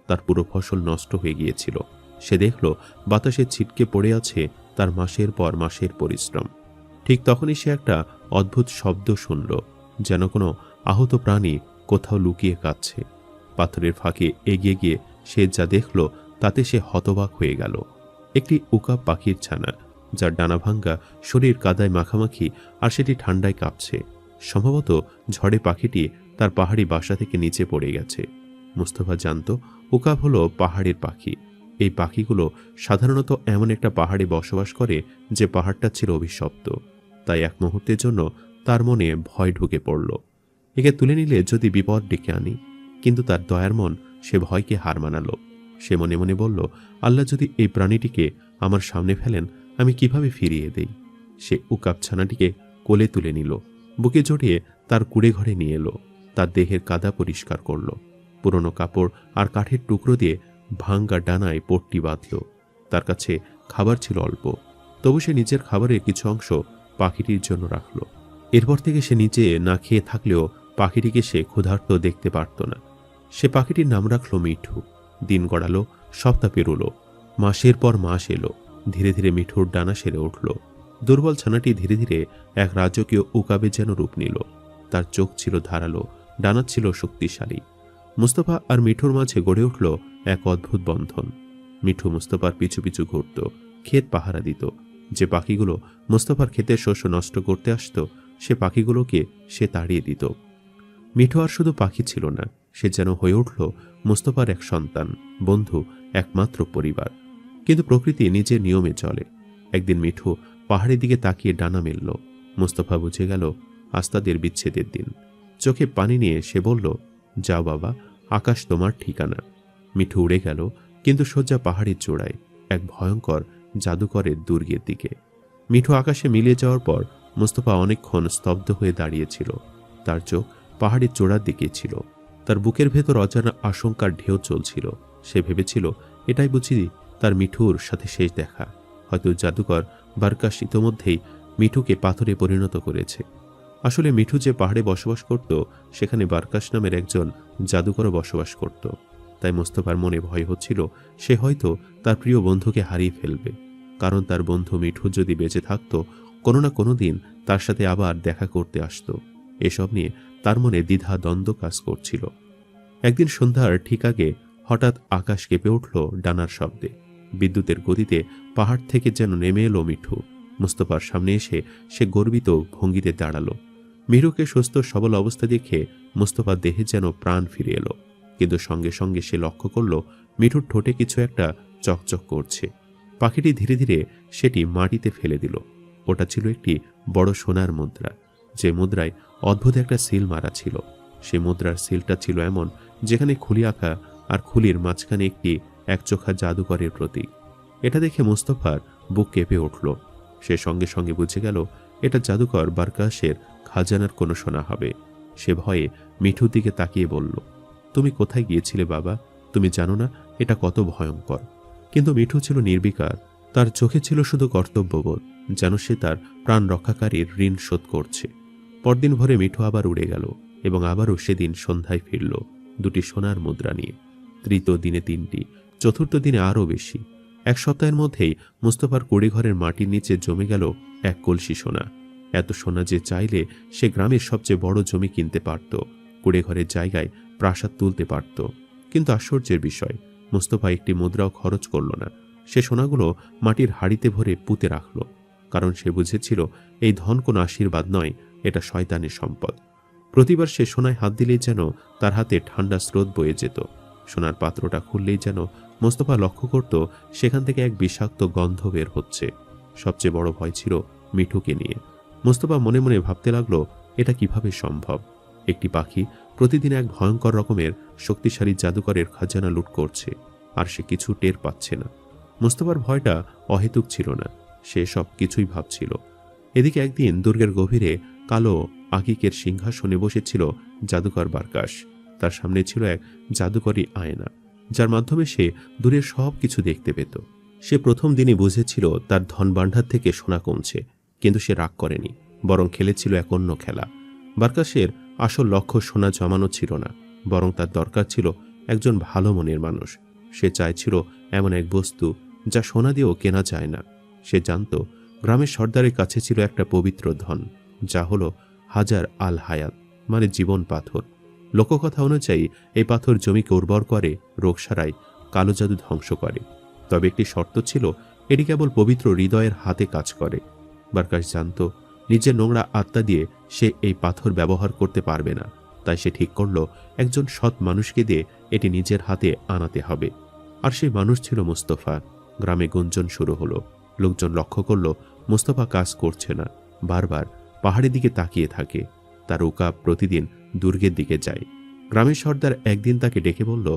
তার পুরো ফসল নষ্ট হয়ে গিয়েছিল। সে দেখল বাতাসে ছিটকে পড়ে আছে তার মাসের পর মাসের পরিশ্রম। ঠিক তখনই সে একটা অদ্ভুত শব্দ শুনল, যেন কোনো আহত প্রাণী কোথাও লুকিয়ে কাঁদছে। পাথরের ফাঁকে এগিয়ে গিয়ে সে যা দেখল, তাতে সে হতবাক হয়ে গেল। একটি উকাব পাখির ছানা, যার ডানা ভাঙ্গা শরীর কাদায় মাখামাখি, আর সেটি ঠান্ডায় কাঁপছে। সম্ভবত ঝড়ে পাখিটি তার পাহাড়ি বাসা থেকে নিচে পড়ে গেছে। মুস্তফা জানত উকাব হলো পাহাড়ের পাখি। এই পাখিগুলো সাধারণত এমন একটা পাহাড়ে বসবাস করে যে পাহাড়টা ছিল অভিশপ্ত। তাই এক মুহূর্তের জন্য তার মনে ভয় ঢুকে পড়ল, একে তুলে নিলে যদি বিপদ ডেকে আনি। কিন্তু তার দয়ার মন সে ভয়কে হার মানালো। সে মনে মনে বলল, আল্লাহ যদি এই প্রাণীটিকে আমার সামনে ফেলেন, আমি কিভাবে ফিরিয়ে দেই। সে উকাব ছানাটিকে কোলে তুলে নিল, বুকে জড়িয়ে তার কুড়ে ঘরে নিয়ে এলো। তার দেহের কাদা পরিষ্কার করল, পুরনো কাপড় আর কাঠের টুকরো দিয়ে ভাঙ্গা ডানায় পট্টি বাঁধল। তার কাছে খাবার ছিল অল্প, তবু সে নিজের খাবারের কিছু অংশ পাখিটির জন্য রাখল। এরপর থেকে সে নিজে না খেয়ে থাকলেও পাখিটিকে সে ক্ষুধার্ত দেখতে পারত না। সে পাখিটির নাম রাখল মিঠু। দিন গড়ালো, সপ্তাহ পেরোলো, মাসের পর মাস এলো। ধীরে ধীরে মিঠুর ডানা সেরে উঠল। দুর্বল ছানাটি ধীরে ধীরে এক রাজকীয় উকাবে যেন রূপ নিল। তার চোখ ছিল ধারালো, ডানা ছিল শক্তিশালী। মুস্তফা আর মিঠুর মাঝে গড়ে উঠল এক অদ্ভুত বন্ধন। মিঠু মুস্তফার পিছু পিছু ঘুরত, ক্ষেত পাহারা দিত। যে পাখিগুলো মুস্তফার ক্ষেতের শস্য নষ্ট করতে আসত, সে পাখিগুলোকে সে তাড়িয়ে দিত। মিঠু আর শুধু পাখি ছিল না, সে যেন হয়ে উঠল মোস্তফার এক সন্তান, বন্ধু, একমাত্র পরিবার। কিন্তু প্রকৃতি নিজের নিয়মে চলে। একদিন মিঠু পাহাড়ের দিকে তাকিয়ে ডানা মেলল। মোস্তফা বুঝে গেল আজ তাদের বিচ্ছেদের দিন। চোখে পানি নিয়ে সে বলল, যাও বাবা, আকাশ তোমার ঠিকানা। মিঠু উড়ে গেল, কিন্তু সোজা পাহাড়ের চূড়ায় এক ভয়ঙ্কর জাদুকরের দুর্গের দিকে। মিঠু আকাশে মিলিয়ে যাওয়ার পর মোস্তফা অনেকক্ষণ স্তব্ধ হয়ে দাঁড়িয়েছিল। তার চোখ পাহাড়ের চূড়ার দিকে ছিল। তার বুকের ভেতর অজানা আশঙ্কার ঢেউ চলছিল। সে ভেবেছিল এটাই বুঝি তার মিঠুর সাথে শেষ দেখা। হয়তো জাদুকর বারকাশ ইতোমধ্যেই মিঠুকে পাথরে পরিণত করেছে। আসলে মিঠু যে পাহাড়ে বসবাস করত, সেখানে বারকাশ নামের একজন জাদুকরও বসবাস করত। তাই মোস্তফার মনে ভয় হচ্ছিল সে হয়তো তার প্রিয় বন্ধুকে হারিয়ে ফেলবে। কারণ তার বন্ধু মিঠু যদি বেঁচে থাকত, কোনো না কোনো দিন তার সাথে আবার দেখা করতে আসত। এসব নিয়ে তার মনে দ্বিধা দ্বন্দ্ব কাজ করছিল। একদিন সন্ধ্যার ঠিক আগে হঠাৎ আকাশ কেঁপে উঠল ডানার শব্দে। বিদ্যুতের গতিতে পাহাড় থেকে যেন নেমে এলো মিঠু। মোস্তফার সামনে এসে সে গর্বিত ভঙ্গিতে দাঁড়ালো। মিঠুকে সুস্থ সবল অবস্থা দেখে মোস্তফার দেহে যেন প্রাণ ফিরে এলো। কিন্তু সঙ্গে সঙ্গে সে লক্ষ্য করল মিঠুর ঠোঁটে কিছু একটা চকচক করছে। পাখিটি ধীরে ধীরে সেটি মাটিতে ফেলে দিল। ওটা ছিল একটি বড় সোনার মুদ্রা, যে মুদ্রায় অদ্ভুত একটা সিল মারা ছিল। সে মুদ্রার সিলটা ছিল এমন, যেখানে খুলি আঁকা, আর খুলির মাঝখানে একটি একচোখা জাদুকরের প্রতীক। এটা দেখে মোস্তফার বুক কেঁপে উঠল। সে সঙ্গে সঙ্গে বুঝে গেল এটা জাদুকর বারকাশের খাজানার কোনো সোনা হবে। সে ভয়ে মিঠুর দিকে তাকিয়ে বলল, তুমি কোথায় গিয়েছিলে বাবা? তুমি জানো না এটা কত ভয়ঙ্কর? কিন্তু মিঠু ছিল নির্বিকার। তার চোখে ছিল শুধু কর্তব্যবোধ, যেন সে তার প্রাণ রক্ষাকারীর ঋণ শোধ করছে। পরদিন ভোরে মিঠু আবার উড়ে গেল এবং আবারও সেদিন সন্ধ্যায় ফিরল দুটি সোনার মুদ্রা নিয়ে। তৃতীয় দিনে 3টি, চতুর্থ দিনে আরও বেশি। এক সপ্তাহের মধ্যেই মুস্তফার কুড়িঘরের মাটির নিচে জমে গেল এক কলসি সোনা। এত সোনা যে চাইলে সে গ্রামের সবচেয়ে বড় জমি কিনতে পারত, কুড়িঘরের জায়গায় প্রাসাদ তুলতে পারত। কিন্তু আশ্চর্যের বিষয়, মুস্তফা একটি মুদ্রাও খরচ করল না। সে সোনাগুলো মাটির হাড়িতে ভরে পুঁতে রাখল। কারণ সে বুঝেছিল এই ধন কোনো আশীর্বাদ নয়, এটা শয়তানের সম্পদ। প্রতিবার সে সোনায় হাত দিলেই যেন তার হাতে ঠান্ডা স্রোত বয়ে যেত। সোনার পাত্রটা খুললেই যেন মোস্তফা লক্ষ্য করত সেখান থেকে এক বিষাক্ত গন্ধ বের হচ্ছে। সবচেয়ে বড় ভয় ছিল মিঠুকে নিয়ে। মোস্তফা মনে মনে ভাবতে লাগলো, এটা কিভাবে সম্ভব? একটি পাখি প্রতিদিন এক ভয়ঙ্কর রকমের শক্তিশালী জাদুকরের খাজানা লুট করছে, আর সে কিছু টের পাচ্ছে না। মোস্তফার ভয়টা অহেতুক ছিল না, সে সব কিছুই ভাবছিল। এদিকে একদিন দুর্গের গভীরে কালো আকিকের সিংহাসনে বসেছিল জাদুকর বারকাশ। তার সামনে ছিল এক জাদুকরী আয়না, যার মাধ্যমে সে দূরের সব কিছু দেখতে পেত। সে প্রথম দিনে বুঝেছিল তার ধন ভাণ্ডার থেকে সোনা কমছে, কিন্তু সে রাগ করেনি, বরং খেলেছিল এক অন্য খেলা। বারকাশের আসল লক্ষ্য সোনা জমানো ছিল না, বরং তার দরকার ছিল একজন ভালো মনের মানুষ। সে চাইছিল এমন এক বস্তু যা সোনা দিয়েও কেনা যায় না। সে জানত গ্রামের সর্দারের কাছে ছিল একটা পবিত্র ধন, যা হলো হাজার আল হায়াত, মানে জীবন পাথর। লোককথা অনুযায়ী এই পাথর জমিকে উর্বর করে, রোগ সারায়, কালো জাদু ধ্বংস করে। তবে একটি শর্ত ছিল, এটি কেবল পবিত্র হৃদয়ের হাতে কাজ করে। বারকাশ জানত নিজের নোংরা আত্মা দিয়ে সে এই পাথর ব্যবহার করতে পারবে না। তাই সে ঠিক করল একজন সৎ মানুষকে দিয়ে এটি নিজের হাতে আনাতে হবে। আর সেই মানুষ ছিল মুস্তফা। গ্রামে গুঞ্জন শুরু হলো। লোকজন লক্ষ্য করল মুস্তফা কাজ করছে না, বারবার পাহাড়ের দিকে তাকিয়ে থাকে। তার উকাব প্রতিদিন দুর্গের দিকে যায়। গ্রামের সর্দার একদিন তাকে ডেকে বলল,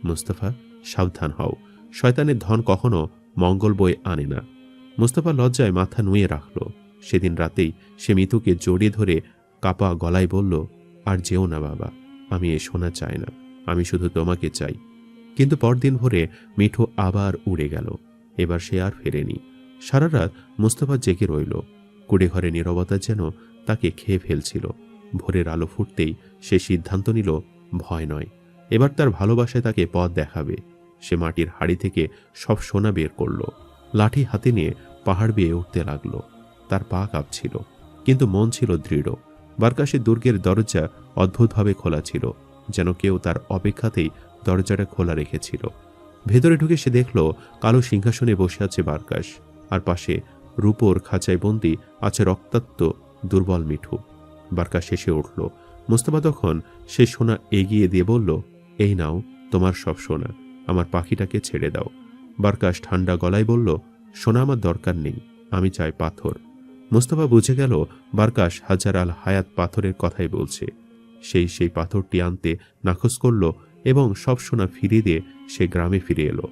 মুস্তফা, সাবধান হও, শয়তানের ধন কখনো মঙ্গল বয়ে আনে না। মুস্তফা লজ্জায় মাথা নুয়ে রাখল। সেদিন রাতেই সে মিতুকে জড়িয়ে ধরে কাপা গলায় বলল, আর যেও না বাবা, আমি এ সোনা চাই না, আমি শুধু তোমাকে চাই। কিন্তু পরদিন ভোরে মিঠু আবার উড়ে গেল। এবার সে আর ফেরেনি। সারা রাত মুস্তফা জেগে রইল। কুড়েঘরে নীরবতা যেন তাকে খেয়ে ফেলছিল। ভোরের আলো ফুটতেই সে সিদ্ধান্ত নিল, ভয় নয়, এবার তার ভালোবাসায় তাকে পথ দেখাবে। সে মাটির হাড়ি থেকে সব সোনা বের করল, লাঠি হাতে নিয়ে পাহাড় বেয়ে উঠতে লাগল। তার পা কাঁপছিল, কিন্তু মন ছিল দৃঢ়। বারকাশের দুর্গের দরজা অদ্ভুতভাবে খোলা ছিল, যেন কেউ তার অপেক্ষাতেই দরজাটা খোলা রেখেছিল। ভেতরে ঢুকে সে দেখল কালো সিংহাসনে বসে আছে বারকাশ, আর পাশে রূপোর খাঁচায় বন্দি আছে রক্তাক্ত দুর্বল মিঠু। বারকা শেষে উঠল। মোস্তফা তখন সে সোনা এগিয়ে দিয়ে বলল, এই নাও তোমার সব সোনা, আমার পাখিটাকে ছেড়ে দাও। বারকাশ ঠান্ডা গলায় বলল, সোনা আমার দরকার নেই, আমি চাই পাথর। মোস্তফা বুঝে গেল বারকাশ হাজার আল হায়াত পাথরের কথাই বলছে। সেই পাথরটি আনতে নাকচ করল এবং সব সোনা ফিরিয়ে দিয়ে সে গ্রামে ফিরে এলো।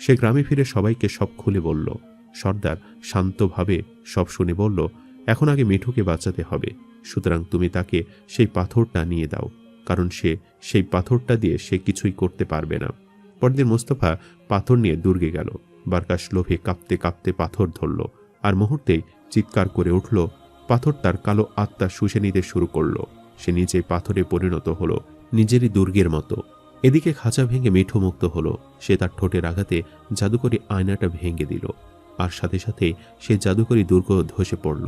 সে গ্রামে ফিরে সবাইকে সব খুলে বলল। সর্দার শান্তভাবে সব শুনে বলল, এখন আগে মিঠুকে বাঁচাতে হবে, সুতরাং তুমি তাকে সেই পাথরটা নিয়ে দাও, কারণ সেই পাথরটা দিয়ে সে কিছুই করতে পারবে না। পরদিন মোস্তফা পাথর নিয়ে দুর্গে গেল। বারকাশ লোভে কাঁপতে কাঁপতে পাথর ধরল, আর মুহূর্তেই চিৎকার করে উঠল। পাথর তার কালো আত্মা শুষে নিতে শুরু করল। সে নিজেই পাথরে পরিণত হলো, নিজেরই দুর্গের মতো। এদিকে খাঁচা ভেঙে মিঠু মুক্ত হলো। সে তার ঠোঁটের আঘাতে জাদুকরি আয়নাটা ভেঙে দিল, আর সাথে সাথে সে জাদুকরি দুর্গ ধসে পড়ল।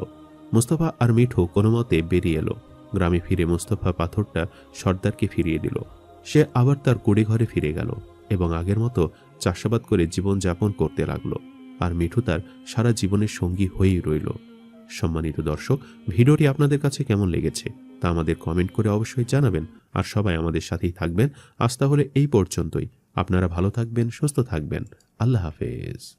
মোস্তফা আর মিঠু কোনো মতে বেরিয়ে এলো। গ্রামে ফিরে মোস্তফা পাথরটা সর্দারকে ফিরিয়ে দিল। সে আবার তার কুড়ে ঘরে ফিরে গেল এবং আগের মতো চাষাবাদ করে জীবনযাপন করতে লাগলো। আর মিঠু তার সারা জীবনের সঙ্গী হয়েই রইল। সম্মানিত দর্শক, ভিডিওটি আপনাদের কাছে কেমন লেগেছে তা আমাদের কমেন্ট করে অবশ্যই জানাবেন। আর সবাই আমাদের সাথেই থাকবেন। আজ তাহলে এই পর্যন্তই। আপনারা ভালো থাকবেন, সুস্থ থাকবেন। আল্লাহ হাফেজ।